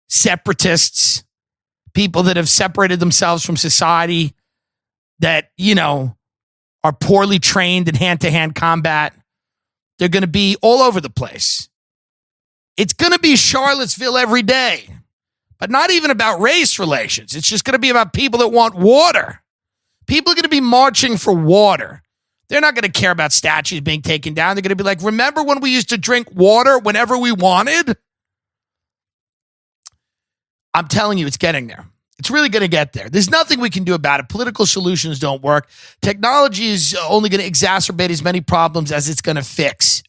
separatists, people that have separated themselves from society, that, are poorly trained in hand-to-hand combat. They're going to be all over the place. It's going to be Charlottesville every day, but not even about race relations. It's just going to be about people that want water. People are going to be marching for water. They're not going to care about statues being taken down. They're going to be like, remember when we used to drink water whenever we wanted? I'm telling you, it's getting there. It's really going to get there. There's nothing we can do about it. Political solutions don't work. Technology is only going to exacerbate as many problems as it's going to fix.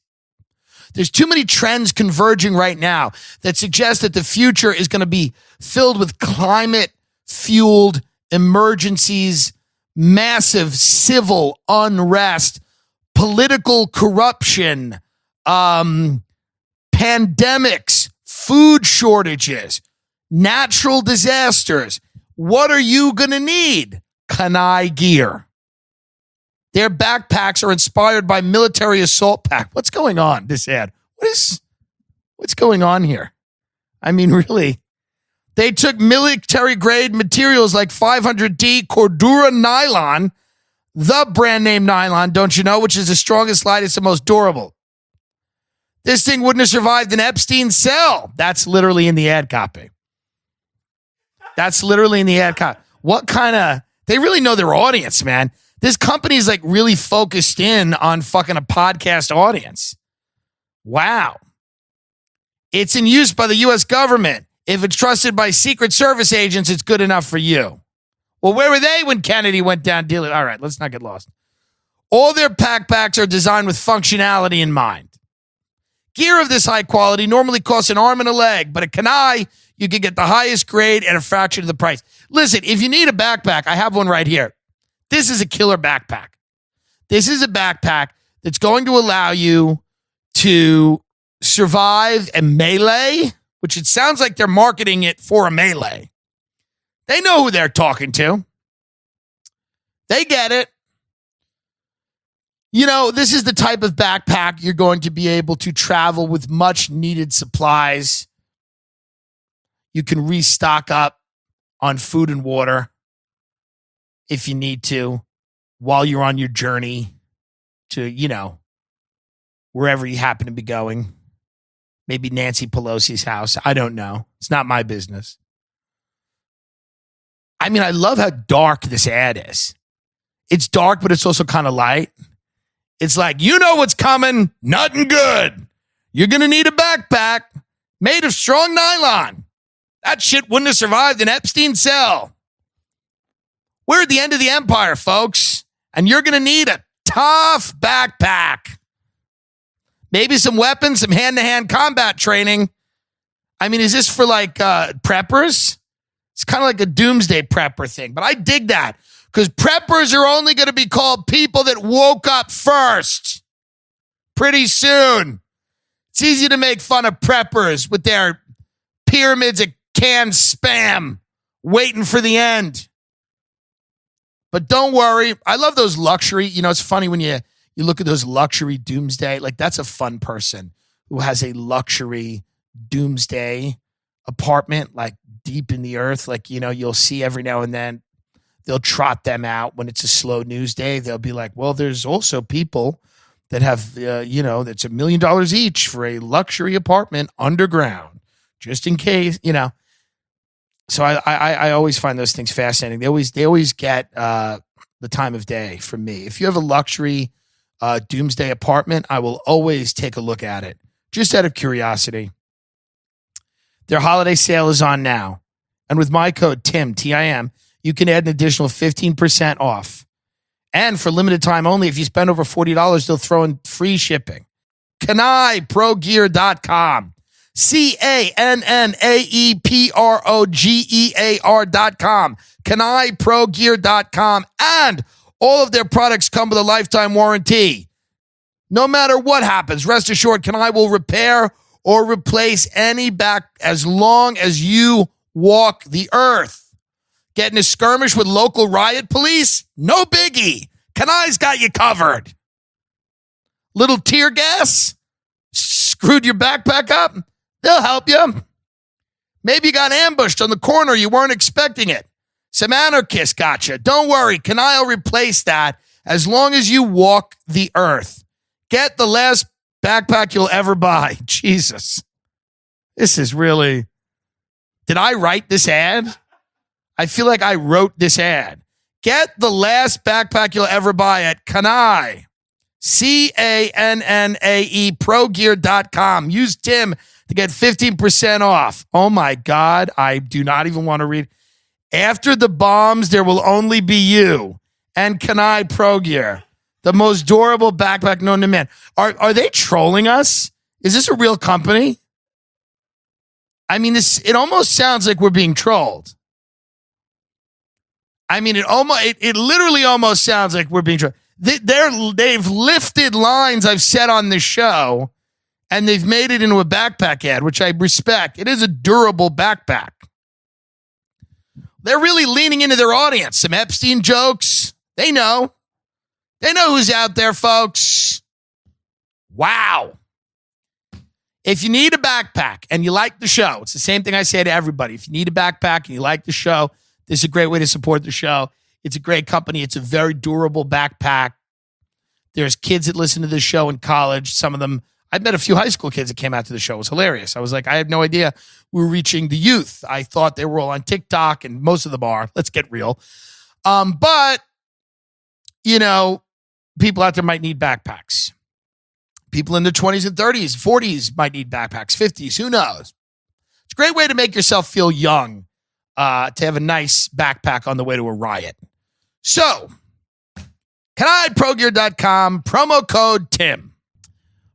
There's too many trends converging right now that suggest that the future is going to be filled with climate-fueled emergencies, massive civil unrest, political corruption, pandemics, food shortages, natural disasters. What are you going to need? Kanai gear. Their backpacks are inspired by military assault pack. What's going on, this ad? What's going on here? I mean, really? They took military-grade materials like 500D Cordura nylon, the brand name nylon, don't you know, which is the strongest, lightest, and most durable. This thing wouldn't have survived an Epstein cell. That's literally in the ad copy. What kind of... They really know their audience, man. This company is like really focused in on fucking a podcast audience. Wow. It's in use by the U.S. government. If it's trusted by Secret Service agents, it's good enough for you. Well, where were they when Kennedy went down dealing? All right, let's not get lost. All their backpacks are designed with functionality in mind. Gear of this high quality normally costs an arm and a leg, but at Kanai, you can get the highest grade at a fraction of the price. Listen, if you need a backpack, I have one right here. This is a killer backpack. This is a backpack that's going to allow you to survive a melee, which it sounds like they're marketing it for a melee. They know who they're talking to. They get it. You know, this is the type of backpack you're going to be able to travel with much needed supplies. You can restock up on food and water if you need to while you're on your journey to, you know, wherever you happen to be going. Maybe Nancy Pelosi's house. I don't know. It's not my business. I mean, I love how dark this ad is. It's dark, but it's also kind of light. It's like, you know what's coming. Nothing good. You're going to need a backpack made of strong nylon. That shit wouldn't have survived an Epstein cell. We're at the end of the empire, folks, and you're going to need a tough backpack. Maybe some weapons, some hand-to-hand combat training. I mean, is this for like preppers? It's kind of like a doomsday prepper thing, but I dig that because preppers are only going to be called people that woke up first pretty soon. It's easy to make fun of preppers with their pyramids of canned spam waiting for the end. But don't worry. I love those luxury. You know, it's funny when you look at those luxury doomsday. Like, that's a fun person who has a luxury doomsday apartment, like deep in the earth. Like, you know, you'll see every now and then they'll trot them out when it's a slow news day. They'll be like, well, there's also people that have, you know, that's $1 million each for a luxury apartment underground, just in case, you know. So I always find those things fascinating. They always get the time of day from me. If you have a luxury doomsday apartment, I will always take a look at it, just out of curiosity. Their holiday sale is on now. And with my code TIM, T-I-M, you can add an additional 15% off. And for limited time only, if you spend over $40, they'll throw in free shipping. CannaeProgear.com. CANNAEPROGEAR.com. CannaeProgear.com. And all of their products come with a lifetime warranty. No matter what happens, rest assured, Kanai will repair or replace any back as long as you walk the earth. Get in a skirmish with local riot police? No biggie. Kanai's got you covered. Little tear gas? Screwed your backpack up? They'll help you. Maybe you got ambushed on the corner. You weren't expecting it. Some anarchists got you. Don't worry. Kanai will replace that as long as you walk the earth. Get the last backpack you'll ever buy. Jesus. This is really... Did I write this ad? I feel like I wrote this ad. Get the last backpack you'll ever buy at Kanai. CANNAE Progear.com. Use Tim to get 15% off. Oh my God. I do not even want to read. After the bombs, there will only be you and Kanai Pro Gear, the most durable backpack known to man. Are they trolling us? Is this a real company? I mean, it almost sounds like we're being trolled. I mean, it literally almost sounds like we're being trolled. They've lifted lines I've said on this show, and they've made it into a backpack ad, which I respect. It is a durable backpack. They're really leaning into their audience. Some Epstein jokes. They know. They know who's out there, folks. Wow. If you need a backpack and you like the show, it's the same thing I say to everybody. If you need a backpack and you like the show, this is a great way to support the show. It's a great company. It's a very durable backpack. There's kids that listen to this show in college. Some of them, I've met a few high school kids that came out to the show. It was hilarious. I was like, I had no idea we were reaching the youth. I thought they were all on TikTok, and most of them are. Let's get real. But people out there might need backpacks. People in their 20s and 30s, 40s might need backpacks, 50s, who knows? It's a great way to make yourself feel young, to have a nice backpack on the way to a riot. So, canIProgear.com, promo code Tim.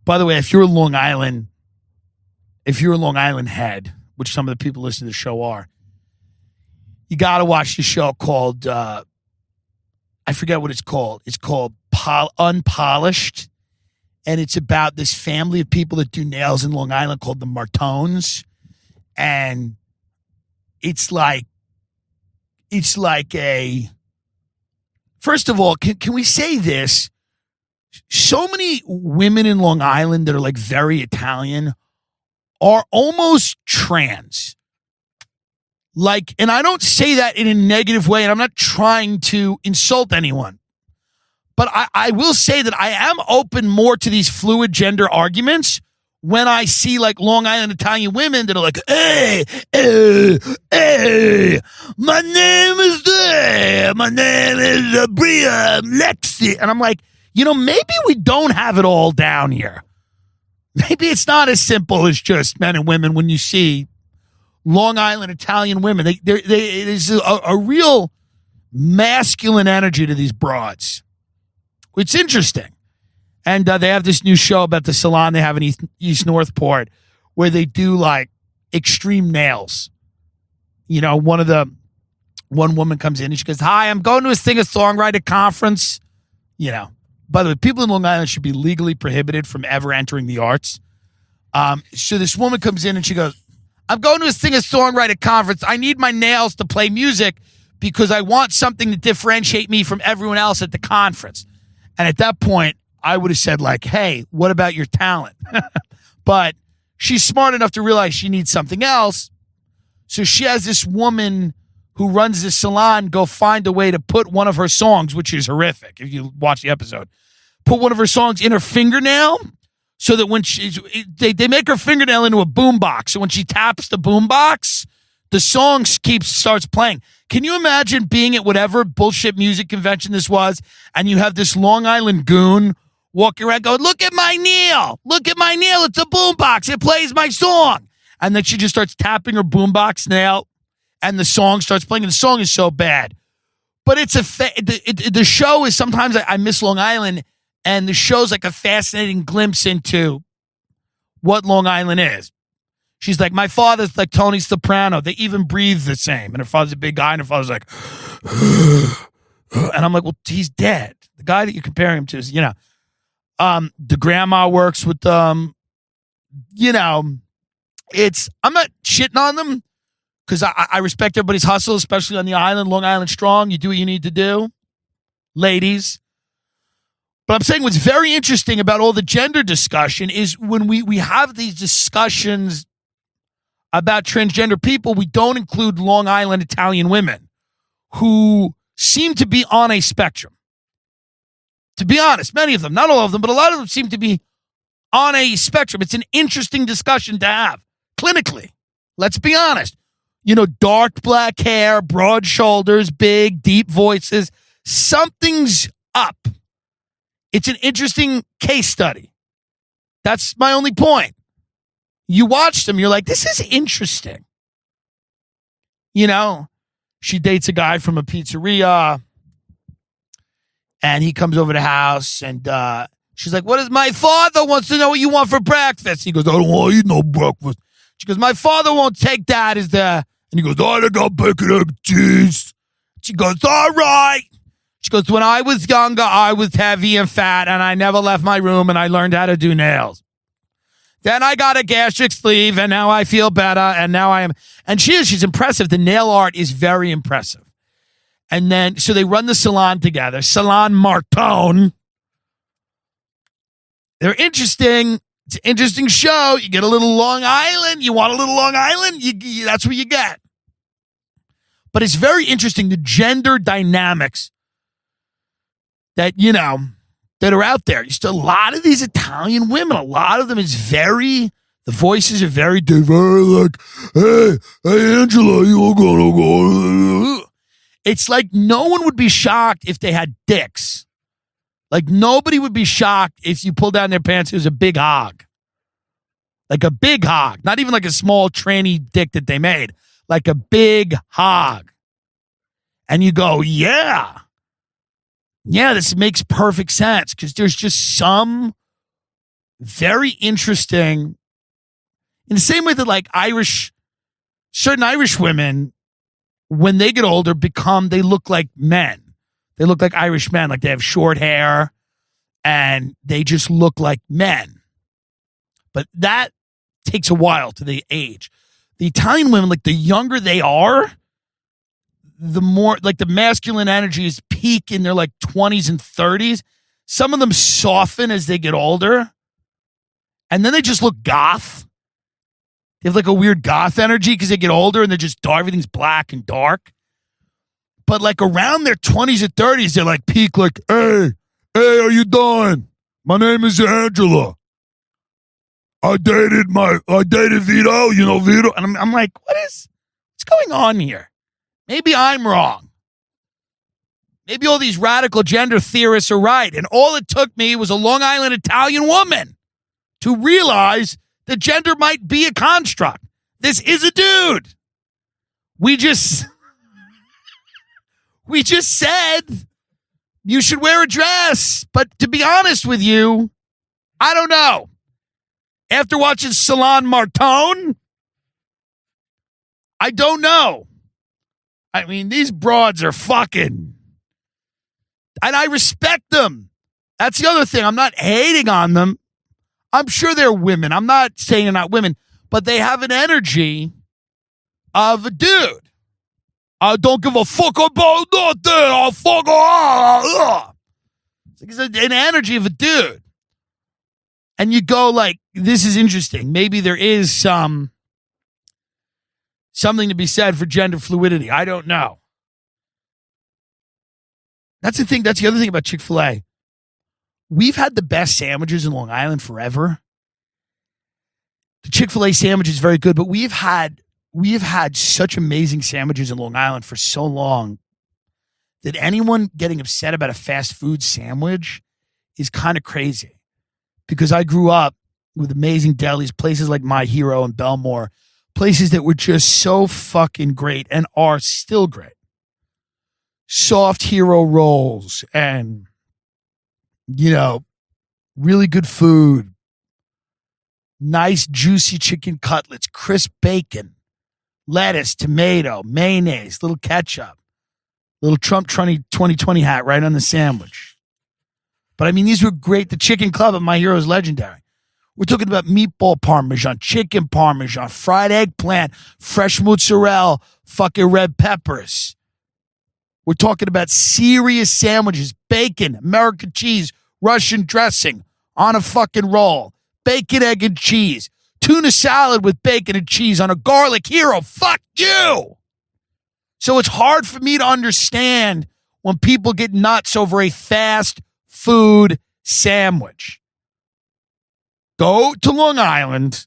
By the way, if you're a Long Island head, which some of the people listening to the show are, you got to watch the show called, I forget what it's called. It's called Unpolished. And it's about this family of people that do nails in Long Island called the Martones. And it's like first of all, can we say this? So many women in Long Island that are like very Italian are almost trans. Like, and I don't say that in a negative way, and I'm not trying to insult anyone. But I will say that I am open more to these fluid gender arguments when I see like Long Island Italian women that are like, hey, my name is Bria Lexi. And I'm like, maybe we don't have it all down here. Maybe it's not as simple as just men and women when you see Long Island Italian women. There's a real masculine energy to these broads. It's interesting. And they have this new show about the salon they have in East Northport where they do like extreme nails. One woman comes in and she goes, hi, I'm going to a singer-songwriter conference. By the way, people in Long Island should be legally prohibited from ever entering the arts. So this woman comes in and she goes, I'm going to a singer-songwriter conference. I need my nails to play music because I want something to differentiate me from everyone else at the conference. And at that point, I would have said like, hey, what about your talent? But she's smart enough to realize she needs something else. So she has this woman who runs this salon go find a way to put one of her songs, which is horrific if you watch the episode, put one of her songs in her fingernail so that when they make her fingernail into a boombox. So when she taps the boombox, the song starts playing. Can you imagine being at whatever bullshit music convention this was, and you have this Long Island goon walking around going, look at my nail. Look at my nail. It's a boombox. It plays my song. And then she just starts tapping her boombox nail, and the song starts playing, and the song is so bad. But it's the show is sometimes I miss Long Island, and the show's like a fascinating glimpse into what Long Island is. She's like, my father's like Tony Soprano. They even breathe the same. And her father's a big guy, and her father's like, and I'm like, well, he's dead. The guy that you're comparing him to is, the grandma works with, I'm not shitting on them because I respect everybody's hustle, especially on the island, Long Island strong. You do what you need to do, ladies. But I'm saying what's very interesting about all the gender discussion is when we have these discussions about transgender people, we don't include Long Island Italian women who seem to be on a spectrum. To be honest, many of them, not all of them, but a lot of them seem to be on a spectrum. It's an interesting discussion to have clinically. Let's be honest. Dark black hair, broad shoulders, big, deep voices. Something's up. It's an interesting case study. That's my only point. You watch them, you're like, this is interesting. She dates a guy from a pizzeria, and he comes over to the house, and she's like, my father wants to know what you want for breakfast. He goes, I don't want to eat no breakfast. She goes, my father won't take that as the, and he goes, I got bacon, egg, cheese. She goes, all right. She goes, when I was younger, I was heavy and fat, and I never left my room, and I learned how to do nails. Then I got a gastric sleeve, and now I feel better, and now I am. And she's impressive. The nail art is very impressive. And then, so they run the salon together. Salon Martone. They're interesting. It's an interesting show. You get a little Long Island. You want a little Long Island? That's what you get. But it's very interesting, the gender dynamics that are out there. Just a lot of these Italian women, a lot of them the voices are very like, hey, Angela, you're gonna go. It's like no one would be shocked if they had dicks. Like, nobody would be shocked if you pulled down their pants. It was a big hog. Like a big hog. Not even like a small tranny dick that they made. Like a big hog. And you go, yeah. Yeah, this makes perfect sense. Because there's just some very interesting, in the same way that like certain Irish women, when they get older, they look like men. They look like Irish men. Like they have short hair and they just look like men. But that takes a while to the age. The Italian women, like the younger they are, the more like the masculine energy is peak in their like 20s and 30s. Some of them soften as they get older. And then they just look goth. They have like a weird goth energy because they get older and they're just dark. Everything's black and dark. But like around their 20s and 30s, they're like peak like, hey, how you doing? My name is Angela. I dated Vito, you know Vito. And I'm like, what's going on here? Maybe I'm wrong. Maybe all these radical gender theorists are right. And all it took me was a Long Island Italian woman to realize that gender might be a construct. This is a dude. We just said you should wear a dress. But to be honest with you, I don't know. After watching Salon Martone, I don't know. I mean, these broads are fucking. And I respect them. That's the other thing. I'm not hating on them. I'm sure they're women. I'm not saying they're not women, but they have an energy of a dude. I don't give a fuck about nothing. I'll fuck It's an energy of a dude. And you go like, this is interesting. Maybe there is something to be said for gender fluidity. I don't know. That's the thing. That's the other thing about Chick-fil-A. We've had the best sandwiches in Long Island forever. The Chick-fil-A sandwich is very good, but we've had such amazing sandwiches in Long Island for so long that anyone getting upset about a fast food sandwich is kind of crazy. Because I grew up with amazing delis, places like My Hero and Belmore, places that were just so fucking great and are still great. Soft hero rolls and, you know, really good food, nice juicy chicken cutlets, crisp bacon, lettuce, tomato, mayonnaise, little ketchup, little Trump 2020 hat right on the sandwich. But I mean, these were great. The chicken club at My Hero is legendary. We're talking about meatball parmesan, chicken parmesan, fried eggplant, fresh mozzarella, fucking red peppers. We're talking about serious sandwiches, bacon, American cheese, Russian dressing on a fucking roll, bacon, egg, and cheese, tuna salad with bacon and cheese on a garlic hero. Fuck you. So it's hard for me to understand when people get nuts over a fast food sandwich. Go to Long Island.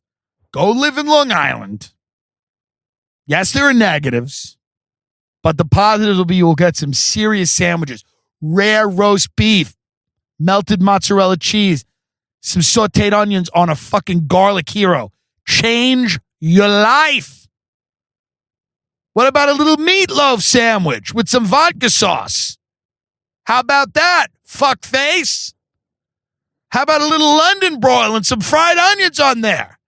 Go live in Long Island. Yes, there are negatives, but the positives will be you will get some serious sandwiches. Rare roast beef, melted mozzarella cheese, some sauteed onions on a fucking garlic hero. Change your life. What about a little meatloaf sandwich with some vodka sauce? How about that, fuckface? How about a little London broil and some fried onions on there?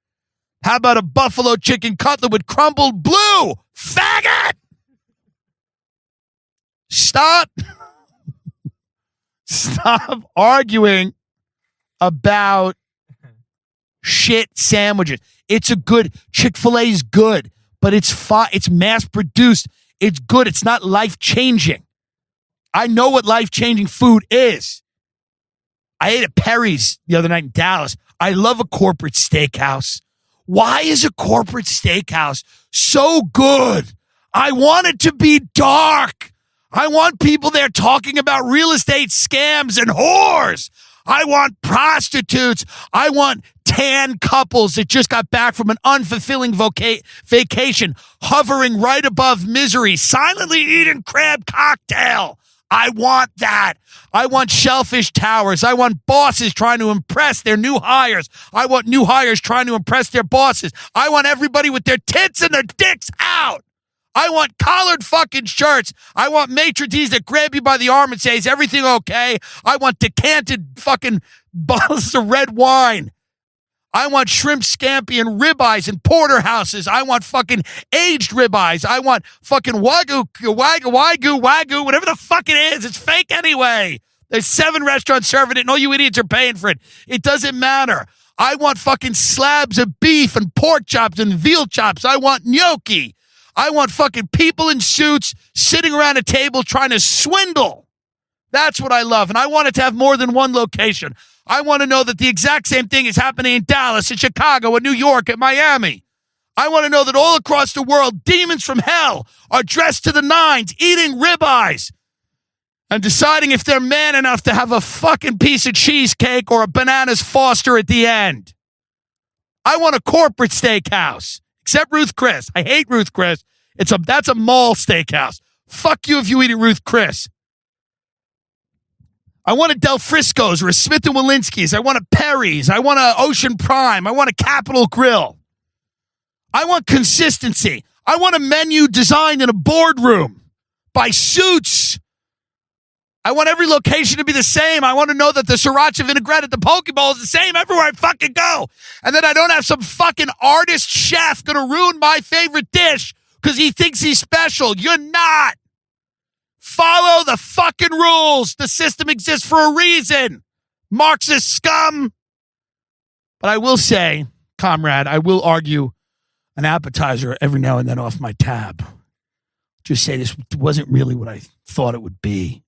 How about a buffalo chicken cutlet with crumbled blue? Faggot! Stop arguing about shit sandwiches. It's a good, Chick-fil-A is good, but it's mass produced. It's good. It's not life-changing. I know what life-changing food is. I ate at Perry's the other night in Dallas. I love a corporate steakhouse. Why is a corporate steakhouse so good? I want it to be dark. I want people there talking about real estate scams and whores. I want prostitutes. I want tan couples that just got back from an unfulfilling vacation, hovering right above misery, silently eating crab cocktail. I want that. I want shellfish towers. I want bosses trying to impress their new hires. I want new hires trying to impress their bosses. I want everybody with their tits and their dicks out. I want collared fucking shirts. I want maitre d's that grab you by the arm and say, is everything okay? I want decanted fucking bottles of red wine. I want shrimp scampi and ribeyes and porterhouses. I want fucking aged ribeyes. I want fucking wagyu, whatever the fuck it is. It's fake anyway. There's 7 restaurants serving it and all you idiots are paying for it. It doesn't matter. I want fucking slabs of beef and pork chops and veal chops. I want gnocchi. I want fucking people in suits sitting around a table trying to swindle. That's what I love. And I want it to have more than one location. I want to know that the exact same thing is happening in Dallas, in Chicago, in New York, in Miami. I want to know that all across the world, demons from hell are dressed to the nines, eating ribeyes and deciding if they're man enough to have a fucking piece of cheesecake or a bananas Foster at the end. I want a corporate steakhouse, except Ruth Chris. I hate Ruth Chris. That's a mall steakhouse. Fuck you if you eat at Ruth Chris. I want a Del Frisco's or a Smith & Walensky's. I want a Perry's. I want a Ocean Prime. I want a Capitol Grill. I want consistency. I want a menu designed in a boardroom by suits. I want every location to be the same. I want to know that the sriracha vinaigrette at the Poke Bowl is the same everywhere I fucking go. And then I don't have some fucking artist chef going to ruin my favorite dish because he thinks he's special. You're not. Follow the fucking rules. The system exists for a reason. Marxist scum. But I will say, comrade, I will argue an appetizer every now and then off my tab. Just say this wasn't really what I thought it would be.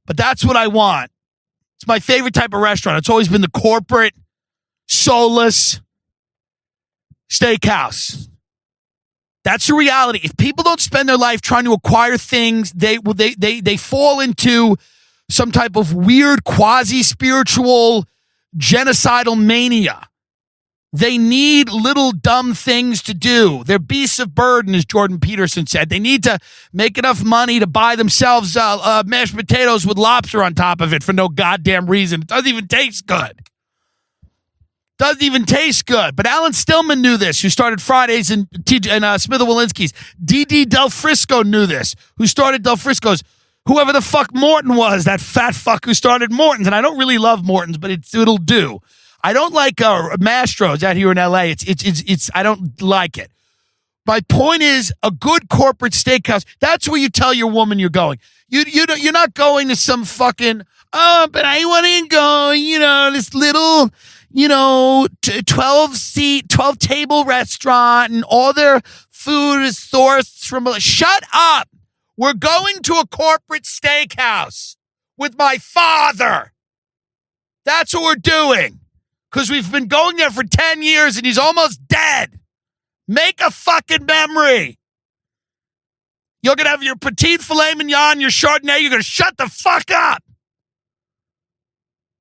But that's what I want. It's my favorite type of restaurant. It's always been the corporate, soulless steakhouse. That's the reality. If people don't spend their life trying to acquire things, they fall into some type of weird quasi-spiritual genocidal mania. They need little dumb things to do. They're beasts of burden, as Jordan Peterson said. They need to make enough money to buy themselves mashed potatoes with lobster on top of it for no goddamn reason. It doesn't even taste good. But Alan Stillman knew this, who started Fridays and Smith & Walensky's. D.D. Del Frisco knew this, who started Del Frisco's. Whoever the fuck Morton was, that fat fuck who started Morton's. And I don't really love Morton's, but it'll do. I don't like Mastro's out here in L.A. I don't like it. My point is, a good corporate steakhouse, that's where you tell your woman you're going. You're not going to some fucking, but I want to go, this little, 12 table restaurant and all their food is sourced from, shut up. We're going to a corporate steakhouse with my father. That's what we're doing. Because we've been going there for 10 years and he's almost dead. Make a fucking memory. You're going to have your petite filet mignon, your Chardonnay. You're going to shut the fuck up.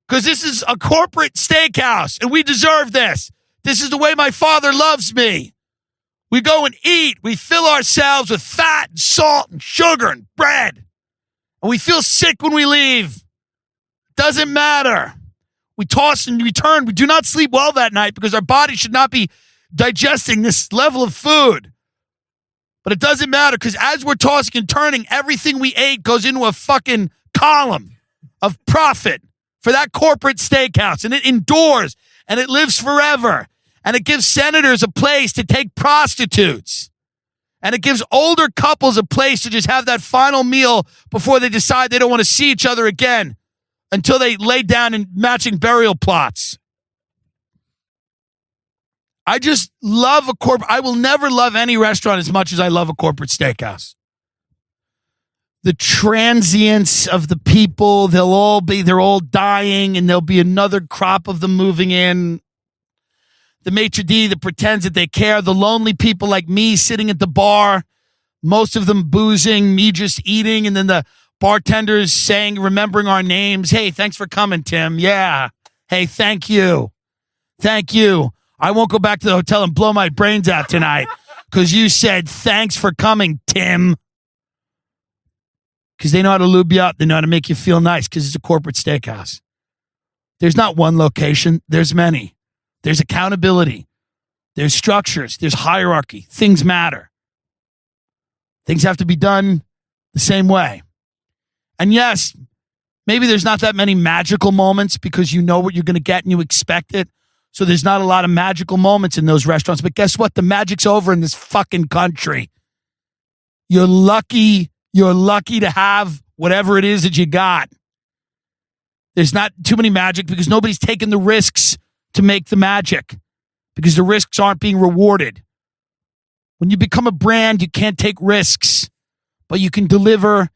Because this is a corporate steakhouse and we deserve this. This is the way my father loves me. We go and eat. We fill ourselves with fat and salt and sugar and bread. And we feel sick when we leave. Doesn't matter. We toss and return. We do not sleep well that night because our body should not be digesting this level of food. But it doesn't matter because as we're tossing and turning, everything we ate goes into a fucking column of profit for that corporate steakhouse. And it endures and it lives forever. And it gives senators a place to take prostitutes. And it gives older couples a place to just have that final meal before they decide they don't want to see each other again until they lay down in matching burial plots. I just love I will never love any restaurant as much as I love a corporate steakhouse. The transience of the people, they're all dying and there'll be another crop of them moving in. The maitre d' that pretends that they care. The lonely people like me sitting at the bar, most of them boozing, me just eating, and then the bartenders remembering our names. Hey, thanks for coming, Tim. Yeah. Hey, thank you. Thank you. I won't go back to the hotel and blow my brains out tonight because you said thanks for coming, Tim. because they know how to lube you up. They know how to make you feel nice because it's a corporate steakhouse. There's not one location. There's many. There's accountability. There's structures. There's hierarchy. Things matter. Things have to be done the same way. And yes, maybe there's not that many magical moments because you know what you're going to get and you expect it. So there's not a lot of magical moments in those restaurants. But guess what? The magic's over in this fucking country. You're lucky to have whatever it is that you got. There's not too many magic because nobody's taking the risks to make the magic because the risks aren't being rewarded. When you become a brand, you can't take risks, but you can deliver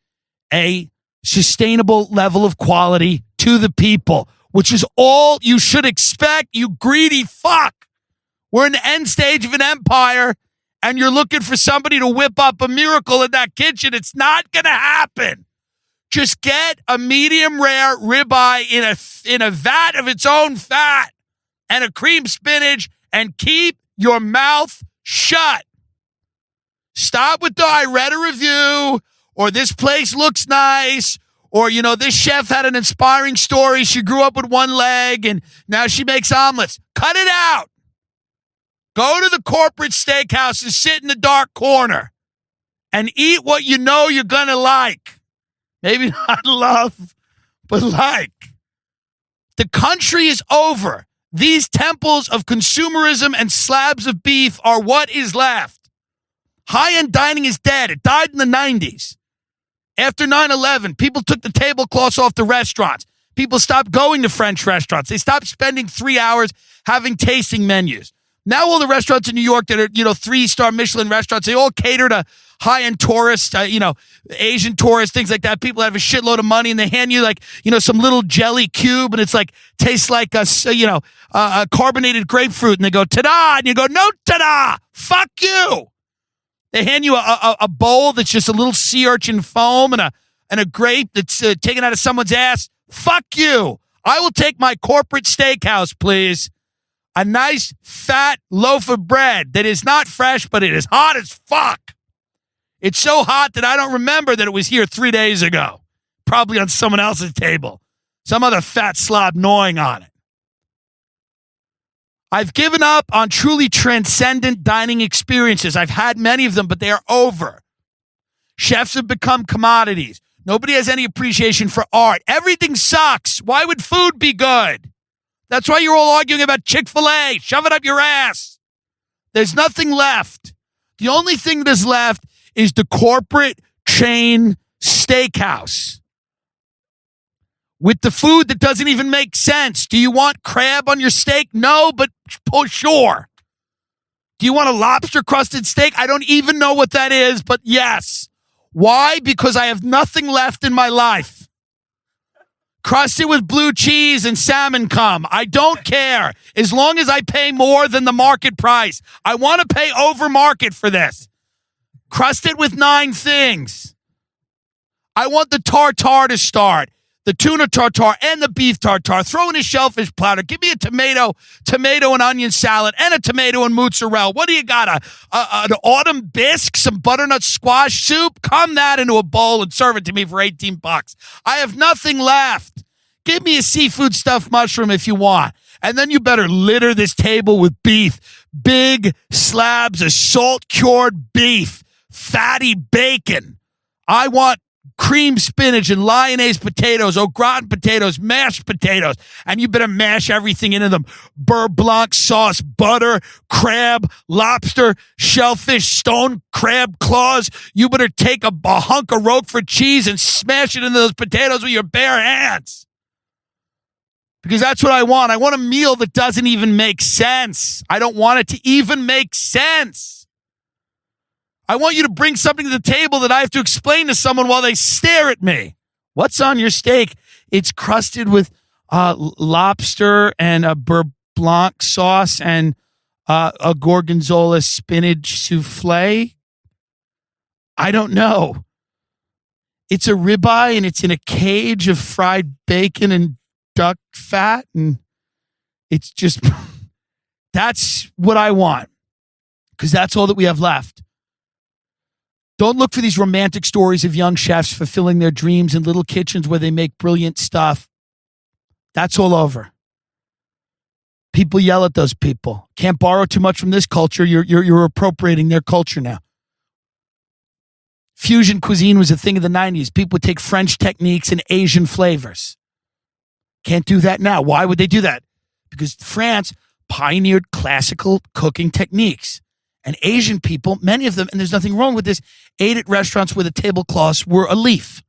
a sustainable level of quality to the people, which is all you should expect, you greedy fuck. We're in the end stage of an empire, and you're looking for somebody to whip up a miracle in that kitchen. It's not going to happen. Just get a medium rare ribeye in a vat of its own fat and a cream spinach and keep your mouth shut. Stop with the I read a review or this place looks nice or, this chef had an inspiring story. She grew up with one leg and now she makes omelets. Cut it out. Go to the corporate steakhouse and sit in the dark corner and eat what you know you're going to like. Maybe not love, but like. The country is over. These temples of consumerism and slabs of beef are what is left. High-end dining is dead. It died in the 90s. After 9/11, people took the tablecloths off the restaurants. People stopped going to French restaurants. They stopped spending 3 hours having tasting menus. Now all the restaurants in New York that are, 3-star Michelin restaurants, they all cater to high-end tourists, Asian tourists, things like that. People that have a shitload of money and they hand you some little jelly cube and it's tastes like a carbonated grapefruit and they go, ta-da! And you go, no ta-da! Fuck you! They hand you a bowl that's just a little sea urchin foam and a grape that's taken out of someone's ass. Fuck you! I will take my corporate steakhouse, please. A nice, fat loaf of bread that is not fresh, but it is hot as fuck. It's so hot that I don't remember that it was here 3 days ago. Probably on someone else's table. Some other fat slob gnawing on it. I've given up on truly transcendent dining experiences. I've had many of them, but they are over. Chefs have become commodities. Nobody has any appreciation for art. Everything sucks. Why would food be good? That's why you're all arguing about Chick-fil-A. Shove it up your ass. There's nothing left. The only thing that's left is the corporate chain steakhouse with the food that doesn't even make sense. Do you want crab on your steak? No, but sure. Do you want a lobster-crusted steak? I don't even know what that is, but yes. Why? Because I have nothing left in my life. Crust it with blue cheese and salmon cum. I don't care. As long as I pay more than the market price. I want to pay over market for this. Crust it with 9 things. I want the tartare to start. The tuna tartare and the beef tartare. Throw in a shellfish platter. Give me a tomato and onion salad, and a tomato and mozzarella. What do you got? An autumn bisque, some butternut squash soup? Come that into a bowl and serve it to me for $18. I have nothing left. Give me a seafood stuffed mushroom if you want. And then you better litter this table with beef. Big slabs of salt-cured beef. Fatty bacon. I want cream spinach and lyonnaise potatoes, au gratin potatoes, mashed potatoes, and you better mash everything into them. Beurre blanc sauce, butter, crab, lobster, shellfish, stone crab claws. You better take a hunk of Roquefort cheese and smash it into those potatoes with your bare hands. Because that's what I want. I want a meal that doesn't even make sense. I don't want it to even make sense. I want you to bring something to the table that I have to explain to someone while they stare at me. What's on your steak? It's crusted with lobster and a beurre blanc sauce and a gorgonzola spinach souffle. I don't know. It's a ribeye and it's in a cage of fried bacon and duck fat. And it's just, that's what I want. Because that's all that we have left. Don't look for these romantic stories of young chefs fulfilling their dreams in little kitchens where they make brilliant stuff. That's all over. People yell at those people. Can't borrow too much from this culture. You're appropriating their culture now. Fusion cuisine was a thing of the 90s. People would take French techniques and Asian flavors. Can't do that now. Why would they do that? Because France pioneered classical cooking techniques. And Asian people, many of them, and there's nothing wrong with this, ate at restaurants where the tablecloths were a leaf.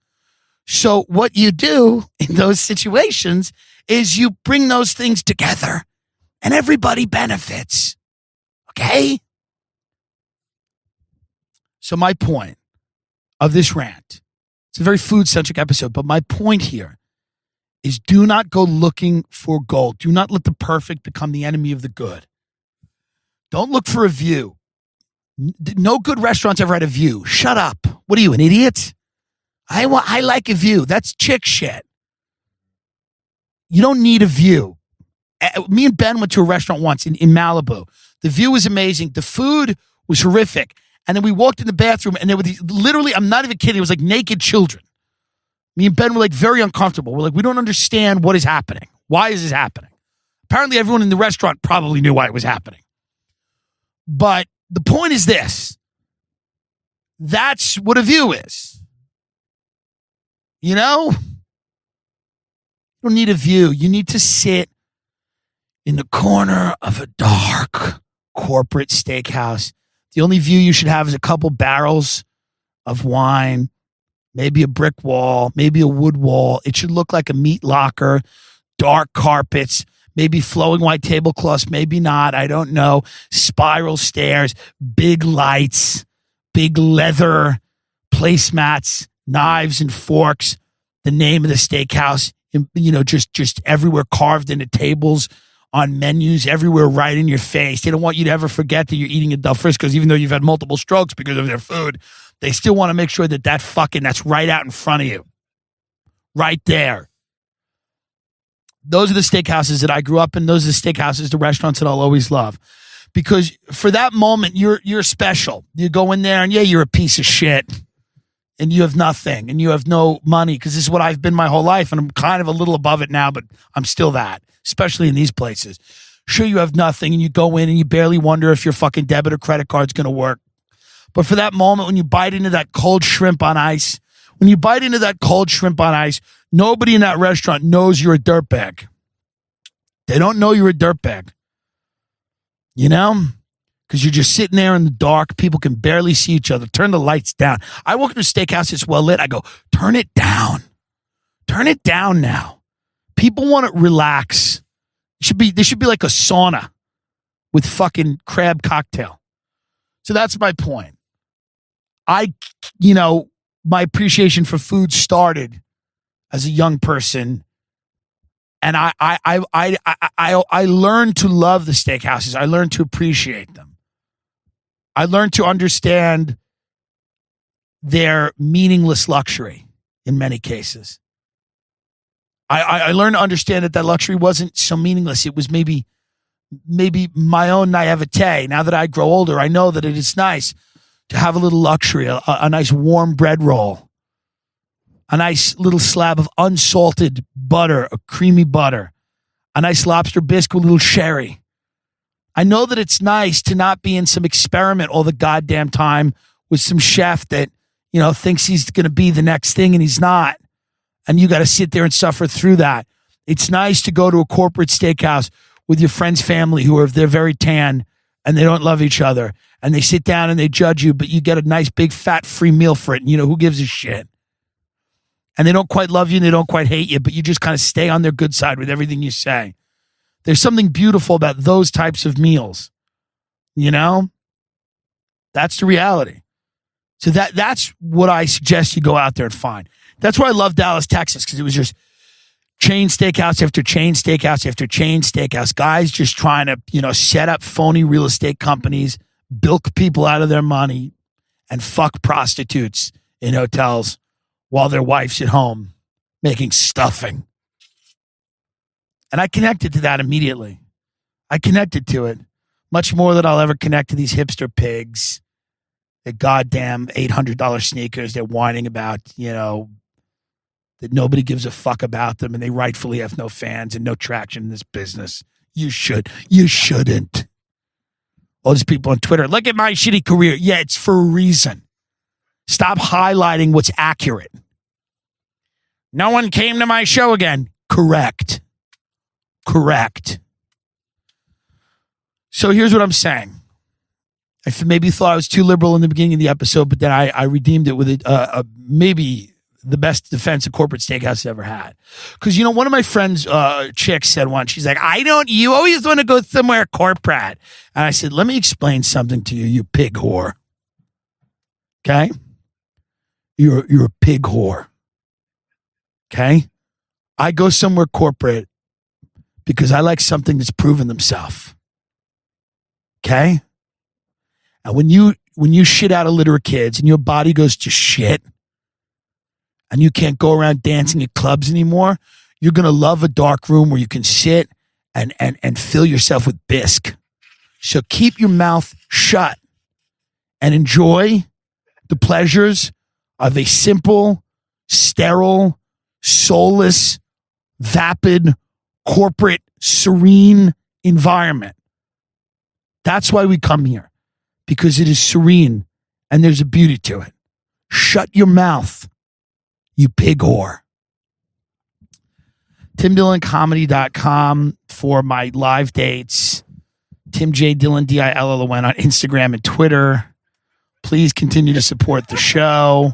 So what you do in those situations is you bring those things together and everybody benefits. Okay? So my point of this rant, it's a very food-centric episode, but my point here is do not go looking for gold. Do not let the perfect become the enemy of the good. Don't look for a view. No good restaurants ever had a view. Shut up. What are you, an idiot? I like a view. That's chick shit. You don't need a view. Me and Ben went to a restaurant once in Malibu. The view was amazing. The food was horrific. And then we walked in the bathroom and there were these, literally, I'm not even kidding, it was like naked children. Me and Ben were like very uncomfortable. We're like, we don't understand what is happening. Why is this happening? Apparently everyone in the restaurant probably knew why it was happening. But the point is this. That's what a view is. You know? You don't need a view. You need to sit in the corner of a dark corporate steakhouse. The only view you should have is a couple barrels of wine, maybe a brick wall, maybe a wood wall. It should look like a meat locker, dark carpets, maybe flowing white tablecloths, maybe not. I don't know. Spiral stairs, big lights, big leather placemats, knives and forks, the name of the steakhouse, you know, just everywhere carved into tables, on menus, everywhere right in your face. They don't want you to ever forget that you're eating at Del Frisco's, even though you've had multiple strokes because of their food. They still want to make sure that that's right out in front of you. Right there. Those are the steakhouses that I grew up in. Those are the steakhouses, the restaurants that I'll always love. Because for that moment, you're special. You go in there and yeah, you're a piece of shit. And you have nothing. And you have no money. Because this is what I've been my whole life. And I'm kind of a little above it now, but I'm still that. Especially in these places. Sure, you have nothing and you go in and you barely wonder if your fucking debit or credit card's going to work. But for that moment when you bite into that cold shrimp on ice, nobody in that restaurant knows you're a dirtbag. They don't know you're a dirtbag. You know? Because you're just sitting there in the dark. People can barely see each other. Turn the lights down. I walk into a steakhouse that's well lit. I go, turn it down. Turn it down now. People want to relax. There should be like a sauna with fucking crab cocktail. So that's my point. My appreciation for food started as a young person, and I learned to love the steakhouses. I learned to appreciate them. I learned to understand their meaningless luxury in many cases. I learned to understand that luxury wasn't so meaningless. It was maybe my own naivete. Now that I grow older, I know that it is nice to have a little luxury, a nice warm bread roll, a nice little slab of unsalted butter, a creamy butter, a nice lobster bisque with a little sherry. I know that it's nice to not be in some experiment all the goddamn time with some chef that, thinks he's going to be the next thing and he's not. And you got to sit there and suffer through that. It's nice to go to a corporate steakhouse with your friend's family they're very tan and they don't love each other. And they sit down and they judge you, but you get a nice big fat free meal for it. And who gives a shit? And they don't quite love you and they don't quite hate you, but you just kind of stay on their good side with everything you say. There's something beautiful about those types of meals. That's the reality. So that's what I suggest you go out there and find. That's why I love Dallas, Texas, because it was just chain steakhouse after chain steakhouse after chain steakhouse. Guys just trying to, set up phony real estate companies, bilk people out of their money, and fuck prostitutes in hotels while their wife's at home making stuffing. And I connected to that immediately. I connected to it much more than I'll ever connect to these hipster pigs the goddamn $800 sneakers. They're whining about, that nobody gives a fuck about them, and they rightfully have no fans and no traction in this business. You shouldn't. All these people on Twitter, look at my shitty career. Yeah, it's for a reason. Stop highlighting what's accurate. No one came to my show again. Correct. So here's what I'm saying. I maybe thought I was too liberal in the beginning of the episode, but then I redeemed it with maybe the best defense a corporate steakhouse has ever had. Because, one of my friends, chicks, said once, she's like, you always want to go somewhere corporate. And I said, let me explain something to you, you pig whore. Okay? You're a pig whore. Okay? I go somewhere corporate because I like something that's proven themselves. Okay? And when you shit out a litter of kids and your body goes to shit and you can't go around dancing at clubs anymore, you're going to love a dark room where you can sit and fill yourself with bisque. So keep your mouth shut and enjoy the pleasures of a simple, sterile, soulless, vapid, corporate, serene environment. That's why we come here, because it is serene and there's a beauty to it. Shut your mouth, you pig whore. timdilloncomedy.com for my live dates. Tim J. Dillon, Dillon on Instagram and Twitter. Please continue to support the show.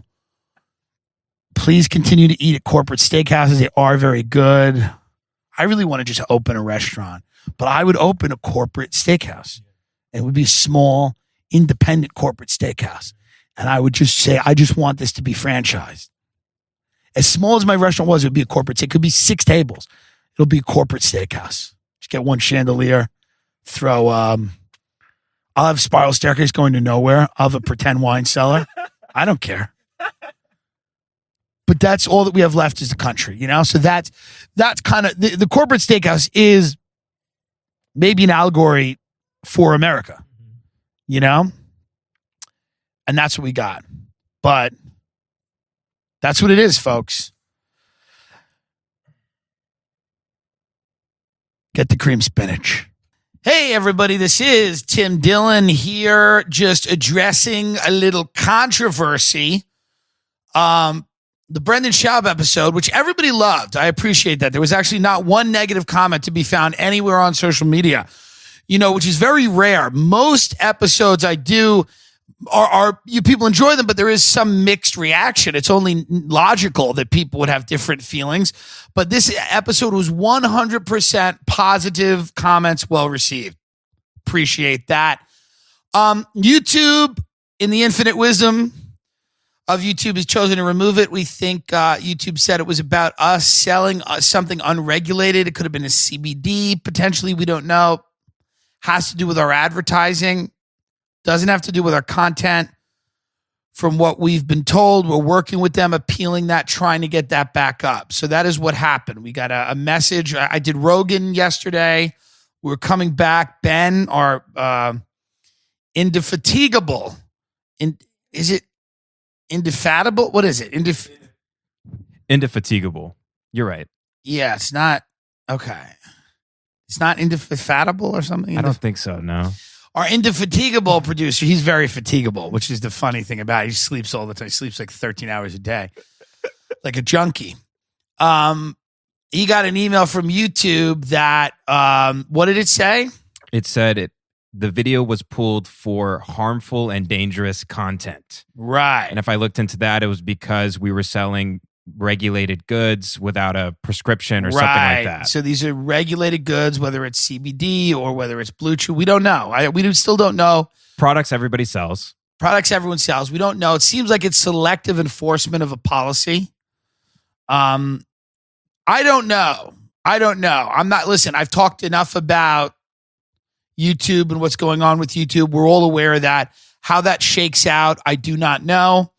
Please continue to eat at corporate steakhouses. They are very good. I really want to just open a restaurant, but I would open a corporate steakhouse. It would be a small, independent corporate steakhouse. And I would just say, I just want this to be franchised. As small as my restaurant was, it would be a corporate steak. It could be 6 tables. It'll be a corporate steakhouse. Just get one chandelier, throw, I'll have spiral staircase going to nowhere. I'll have a pretend wine cellar. I don't care. But that's all that we have left is the country, So that's kind of, the corporate steakhouse is maybe an allegory for America, And that's what we got. But that's what it is, folks. Get the cream spinach. Hey, everybody, this is Tim Dillon here, just addressing a little controversy. The brendanschaub episode, which everybody loved. I appreciate that. There was actually not one negative comment to be found anywhere on social media, which is very rare. Most episodes I do are you people enjoy them, but there is some mixed reaction. It's only logical that people would have different feelings. But this episode was 100% positive comments, well received. Appreciate that. YouTube, in the infinite wisdom of YouTube, has chosen to remove it. We think YouTube said it was about us selling something unregulated. It could have been a CBD, potentially. We don't know. Has to do with our advertising. Doesn't have to do with our content. From what we've been told, we're working with them, appealing that, trying to get that back up. So that is what happened. We got a message. I did Rogan yesterday. We're coming back. Ben, our indefatigable. Is it indefatigable? What is it? Indefatigable. You're right. Yeah, it's not. Okay. It's not indefatigable or something? I don't think so, no. Our indefatigable producer, he's very fatigable, which is the funny thing about it. He sleeps all the time. He sleeps like 13 hours a day, like a junkie. He got an email from YouTube that, what did it say? It said the video was pulled for harmful and dangerous content. Right. And if I looked into that, it was because we were selling regulated goods without a prescription or something like that. So these are regulated goods, whether it's CBD or whether it's Blue Chew. We don't know. We still don't know. Products everybody sells. Products everyone sells. We don't know. It seems like it's selective enforcement of a policy. I don't know. Listen, I've talked enough about YouTube and what's going on with YouTube. We're all aware of that. How that shakes out, I do not know.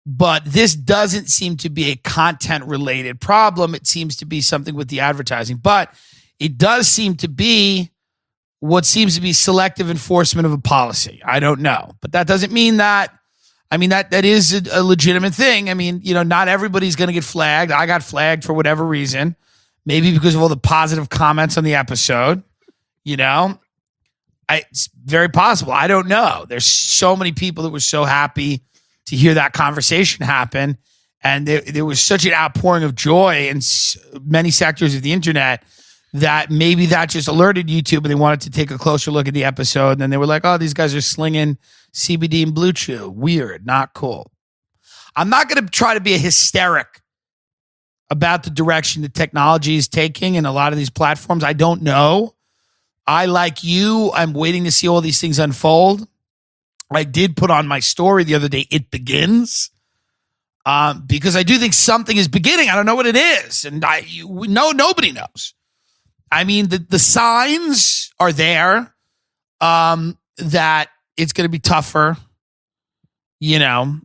But this doesn't seem to be a content-related problem. It seems to be something with the advertising. But it does seem to be what seems to be selective enforcement of a policy. I don't know. But that doesn't mean that, I mean, that is a legitimate thing. I mean, not everybody's going to get flagged. I got flagged for whatever reason. Maybe because of all the positive comments on the episode. It's very possible. I don't know. There's so many people that were so happy to hear that conversation happen. And there was such an outpouring of joy in many sectors of the internet that maybe that just alerted YouTube and they wanted to take a closer look at the episode. And then they were like, oh, these guys are slinging CBD and Blue Chew. Weird, not cool. I'm not going to try to be a hysteric about the direction the technology is taking in a lot of these platforms. I don't know. I, like you, I'm waiting to see all these things unfold. I did put on my story the other day, it begins. Because I do think something is beginning. I don't know what it is. And nobody knows. I mean, the signs are there that it's going to be tougher. We're going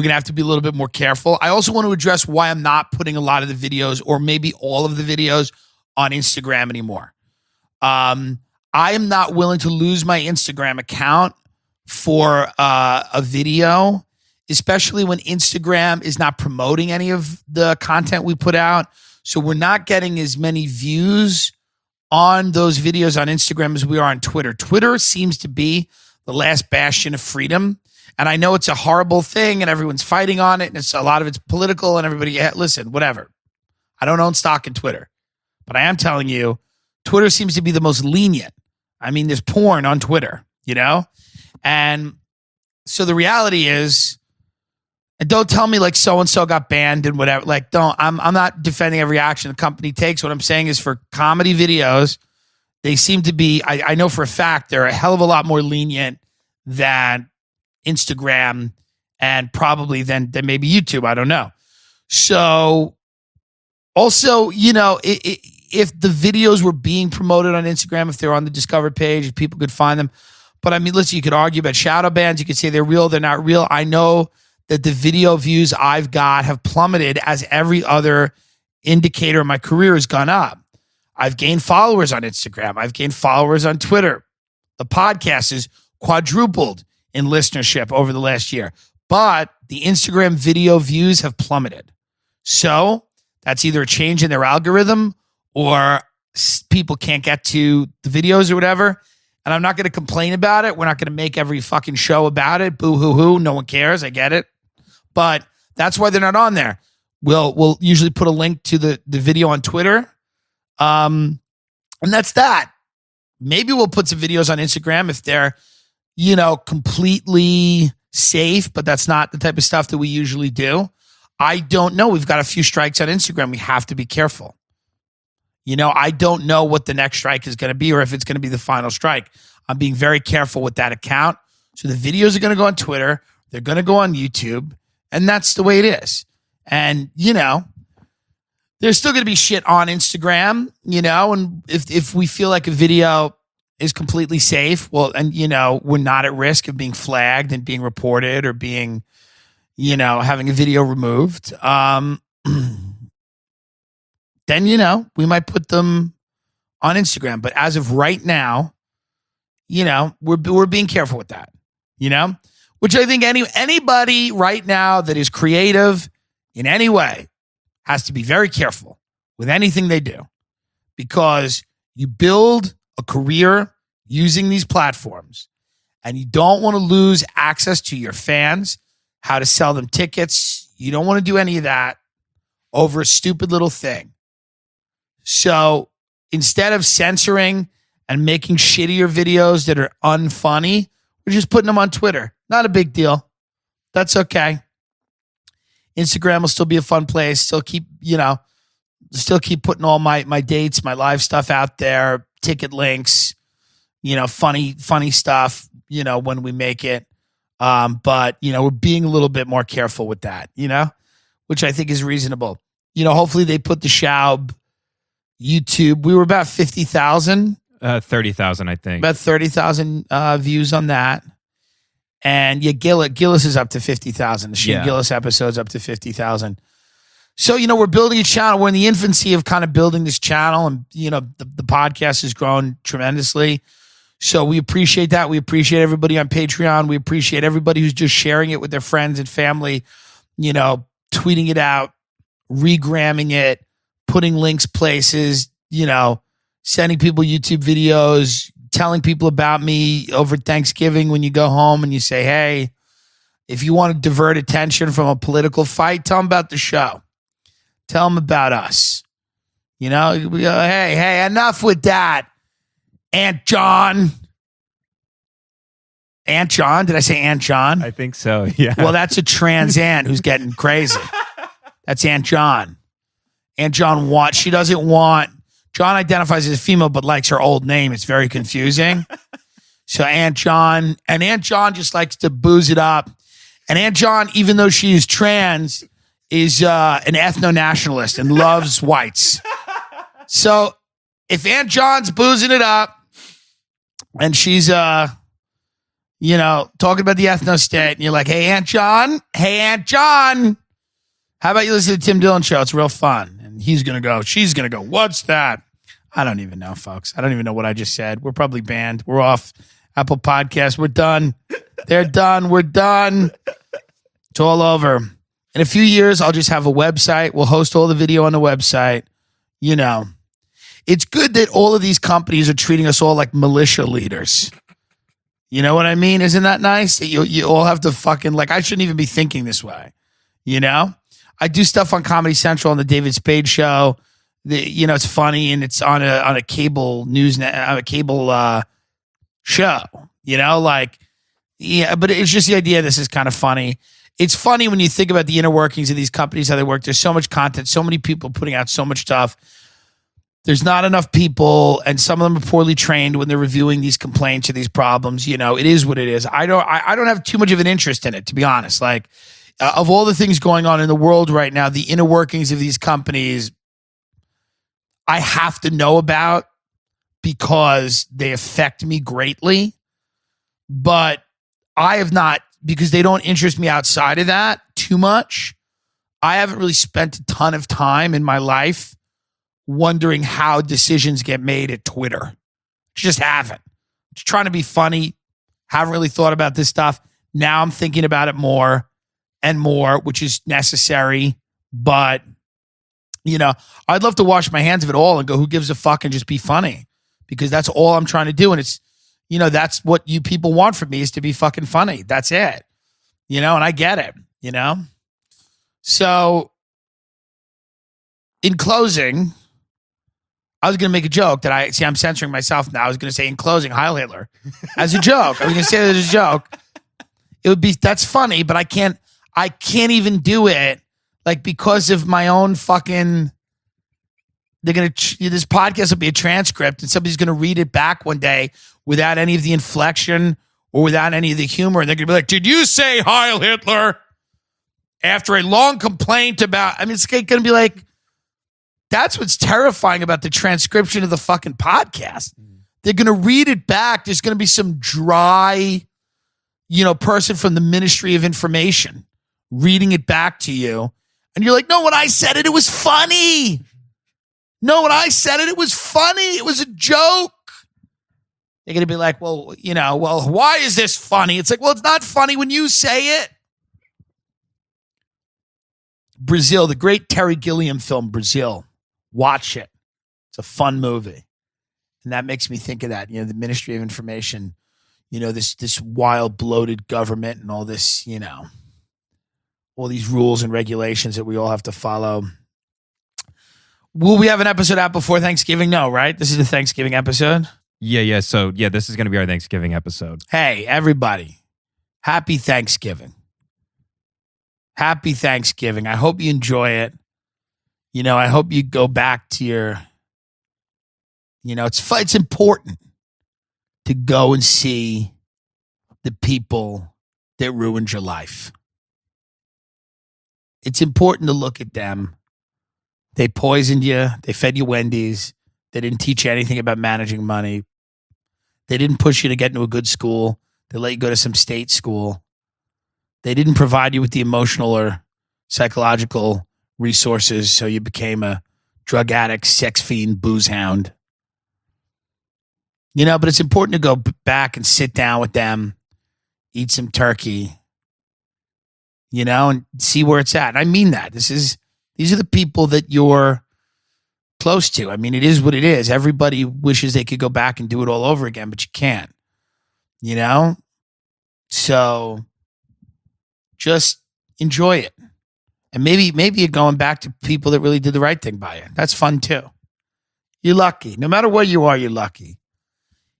to have to be a little bit more careful. I also want to address why I'm not putting a lot of the videos or maybe all of the videos on Instagram anymore. I am not willing to lose my Instagram account for a video, especially when Instagram is not promoting any of the content we put out. So we're not getting as many views on those videos on Instagram as we are on Twitter. Twitter seems to be the last bastion of freedom. And I know it's a horrible thing and everyone's fighting on it. And a lot of it's political and everybody, listen, whatever. I don't own stock in Twitter. But I am telling you, Twitter seems to be the most lenient. I mean, there's porn on Twitter, And so the reality is, and don't tell me like so-and-so got banned and whatever. Like, I'm not defending every action the company takes. What I'm saying is for comedy videos, they seem to be, I know for a fact, they're a hell of a lot more lenient than Instagram and probably than maybe YouTube. I don't know. So also, if the videos were being promoted on Instagram, if they're on the Discover page, if people could find them. But I mean, listen, you could argue about shadow bans. You could say they're real, they're not real. I know that the video views I've got have plummeted as every other indicator of my career has gone up. I've gained followers on Instagram. I've gained followers on Twitter. The podcast is quadrupled in listenership over the last year. But the Instagram video views have plummeted. So that's either a change in their algorithm or people can't get to the videos or whatever. And I'm not going to complain about it. We're not going to make every fucking show about it. Boo hoo hoo. No one cares. I get it. But that's why they're not on there. We'll usually put a link to the video on Twitter. And that's that. Maybe we'll put some videos on Instagram if they're, completely safe, but that's not the type of stuff that we usually do. I don't know. We've got a few strikes on Instagram. We have to be careful. I don't know what the next strike is going to be or if it's going to be the final strike. I'm being very careful with that account. So the videos are going to go on Twitter. They're going to go on YouTube. And that's the way it is. And, there's still going to be shit on Instagram, and if we feel like a video is completely safe, well, and, we're not at risk of being flagged and being reported or being, having a video removed, then, we might put them on Instagram. But as of right now, we're being careful with that, which I think anybody right now that is creative in any way has to be very careful with anything they do, because you build a career using these platforms and you don't want to lose access to your fans, how to sell them tickets. You don't want to do any of that over a stupid little thing. So instead of censoring and making shittier videos that are unfunny, we're just putting them on Twitter. Not a big deal. That's okay. Instagram will still be a fun place. Still keep putting all my dates, my live stuff out there, ticket links, funny stuff, when we make it. But we're being a little bit more careful with that, which I think is reasonable. Hopefully they put the Schaub YouTube. We were about 50,000. 30,000, I think. About 30,000 views on that. And Gillis is up to 50,000. The Shane Gillis episode's up to 50,000. So, we're building a channel. We're in the infancy of kind of building this channel, and, the podcast has grown tremendously. So we appreciate that. We appreciate everybody on Patreon. We appreciate everybody who's just sharing it with their friends and family, tweeting it out, regramming it, putting links places, sending people YouTube videos, telling people about me over Thanksgiving when you go home and you say, hey, if you want to divert attention from a political fight, tell them about the show. Tell them about us. We go, hey, enough with that. Aunt John. Aunt John? Did I say Aunt John? I think so, yeah. Well, that's a trans aunt who's getting crazy. That's Aunt John. Aunt John she doesn't want, John identifies as a female but likes her old name. It's very confusing. So Aunt John just likes to booze it up. And Aunt John, even though she is trans, is an ethno-nationalist and loves whites. So if Aunt John's boozing it up and she's, talking about the ethno-state, and you're like, hey, Aunt John, how about you listen to the Tim Dillon show? It's real fun. And she's going to go, what's that? I don't even know, folks. I don't even know what I just said. We're probably banned. We're off Apple Podcasts. We're done. They're done. We're done. It's all over. In a few years, I'll just have a website. We'll host all the video on the website. It's good that all of these companies are treating us all like militia leaders. You know what I mean? Isn't that nice? That you all have to fucking, I shouldn't even be thinking this way. I do stuff on Comedy Central on the David Spade show. It's funny and it's on a cable news on a cable show. But it's just the idea. This is kind of funny. It's funny when you think about the inner workings of these companies, how they work. There's so much content, so many people putting out so much stuff. There's not enough people, and some of them are poorly trained when they're reviewing these complaints or these problems. It is what it is. I don't have too much of an interest in it, to be honest. Of all the things going on in the world right now, the inner workings of these companies, I have to know about because they affect me greatly. But I have not, because they don't interest me outside of that too much. I haven't really spent a ton of time in my life wondering how decisions get made at Twitter. Just haven't. Just trying to be funny. Haven't really thought about this stuff. Now I'm thinking about it more and more, which is necessary. But, I'd love to wash my hands of it all and go, who gives a fuck, and just be funny, because that's all I'm trying to do. And it's, that's what you people want from me, is to be fucking funny. That's it. And I get it, So in closing, I was going to make a joke that I'm censoring myself now. I was going to say, in closing, Heil Hitler, as a joke. I was going to say that as a joke. That's funny, but I can't even do it, because of my own fucking, this podcast will be a transcript and somebody's going to read it back one day without any of the inflection or without any of the humor. And they're going to be like, did you say Heil Hitler? After a long complaint about, it's going to be like, that's what's terrifying about the transcription of the fucking podcast. They're going to read it back. There's going to be some dry, person from the Ministry of Information reading it back to you. And you're like, no, when I said it, it was funny. No, when I said it, it was funny. It was a joke. They're going to be like, well, why is this funny? It's like, well, it's not funny when you say it. Brazil, the great Terry Gilliam film, Brazil. Watch it. It's a fun movie. And that makes me think of that, the Ministry of Information, this wild, bloated government and all this, all these rules and regulations that we all have to follow. Will we have an episode out before Thanksgiving? No, right? This is a Thanksgiving episode. Yeah. So, this is going to be our Thanksgiving episode. Hey, everybody. Happy Thanksgiving. Happy Thanksgiving. I hope you enjoy it. I hope you go back to your, it's important to go and see the people that ruined your life. It's important to look at them. They poisoned you. They fed you Wendy's. They didn't teach you anything about managing money. They didn't push you to get into a good school. They let you go to some state school. They didn't provide you with the emotional or psychological resources, so you became a drug addict, sex fiend, booze hound. But it's important to go back and sit down with them, eat some turkey, and see where it's at. And I mean that. These are the people that you're close to. I mean, it is what it is. Everybody wishes they could go back and do it all over again, but you can't, So just enjoy it. And maybe you're going back to people that really did the right thing by you. That's fun too. You're lucky. No matter where you are, you're lucky.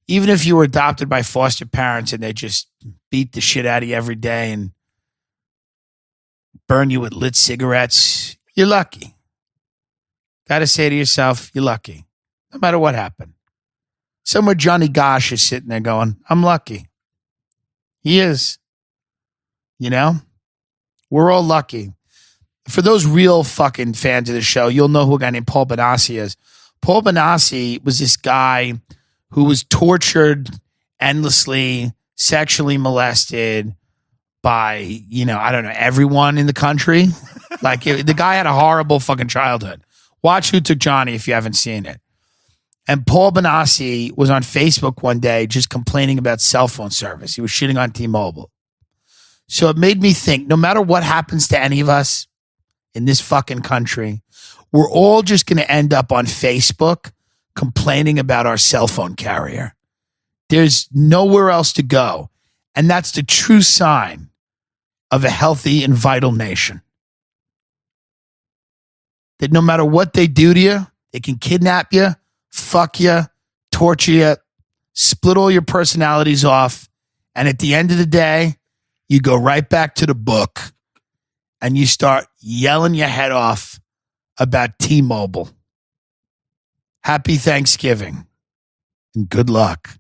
Even if you were adopted by foster parents and they just beat the shit out of you every day and burn you with lit cigarettes, you're lucky. Got to say to yourself, you're lucky. No matter what happened. Somewhere Johnny Gosh is sitting there going, I'm lucky. He is. We're all lucky. For those real fucking fans of the show, you'll know who a guy named Paul Benassi is. Paul Benassi was this guy who was tortured endlessly, sexually molested by, I don't know, everyone in the country. The guy had a horrible fucking childhood. Watch Who Took Johnny if you haven't seen it. And Paul Benassi was on Facebook one day just complaining about cell phone service. He was shitting on T-Mobile. So it made me think, no matter what happens to any of us in this fucking country, we're all just going to end up on Facebook complaining about our cell phone carrier. There's nowhere else to go. And that's the true sign of a healthy and vital nation. That no matter what they do to you, they can kidnap you, fuck you, torture you, split all your personalities off. And at the end of the day, you go right back to the book and you start yelling your head off about T-Mobile. Happy Thanksgiving and good luck.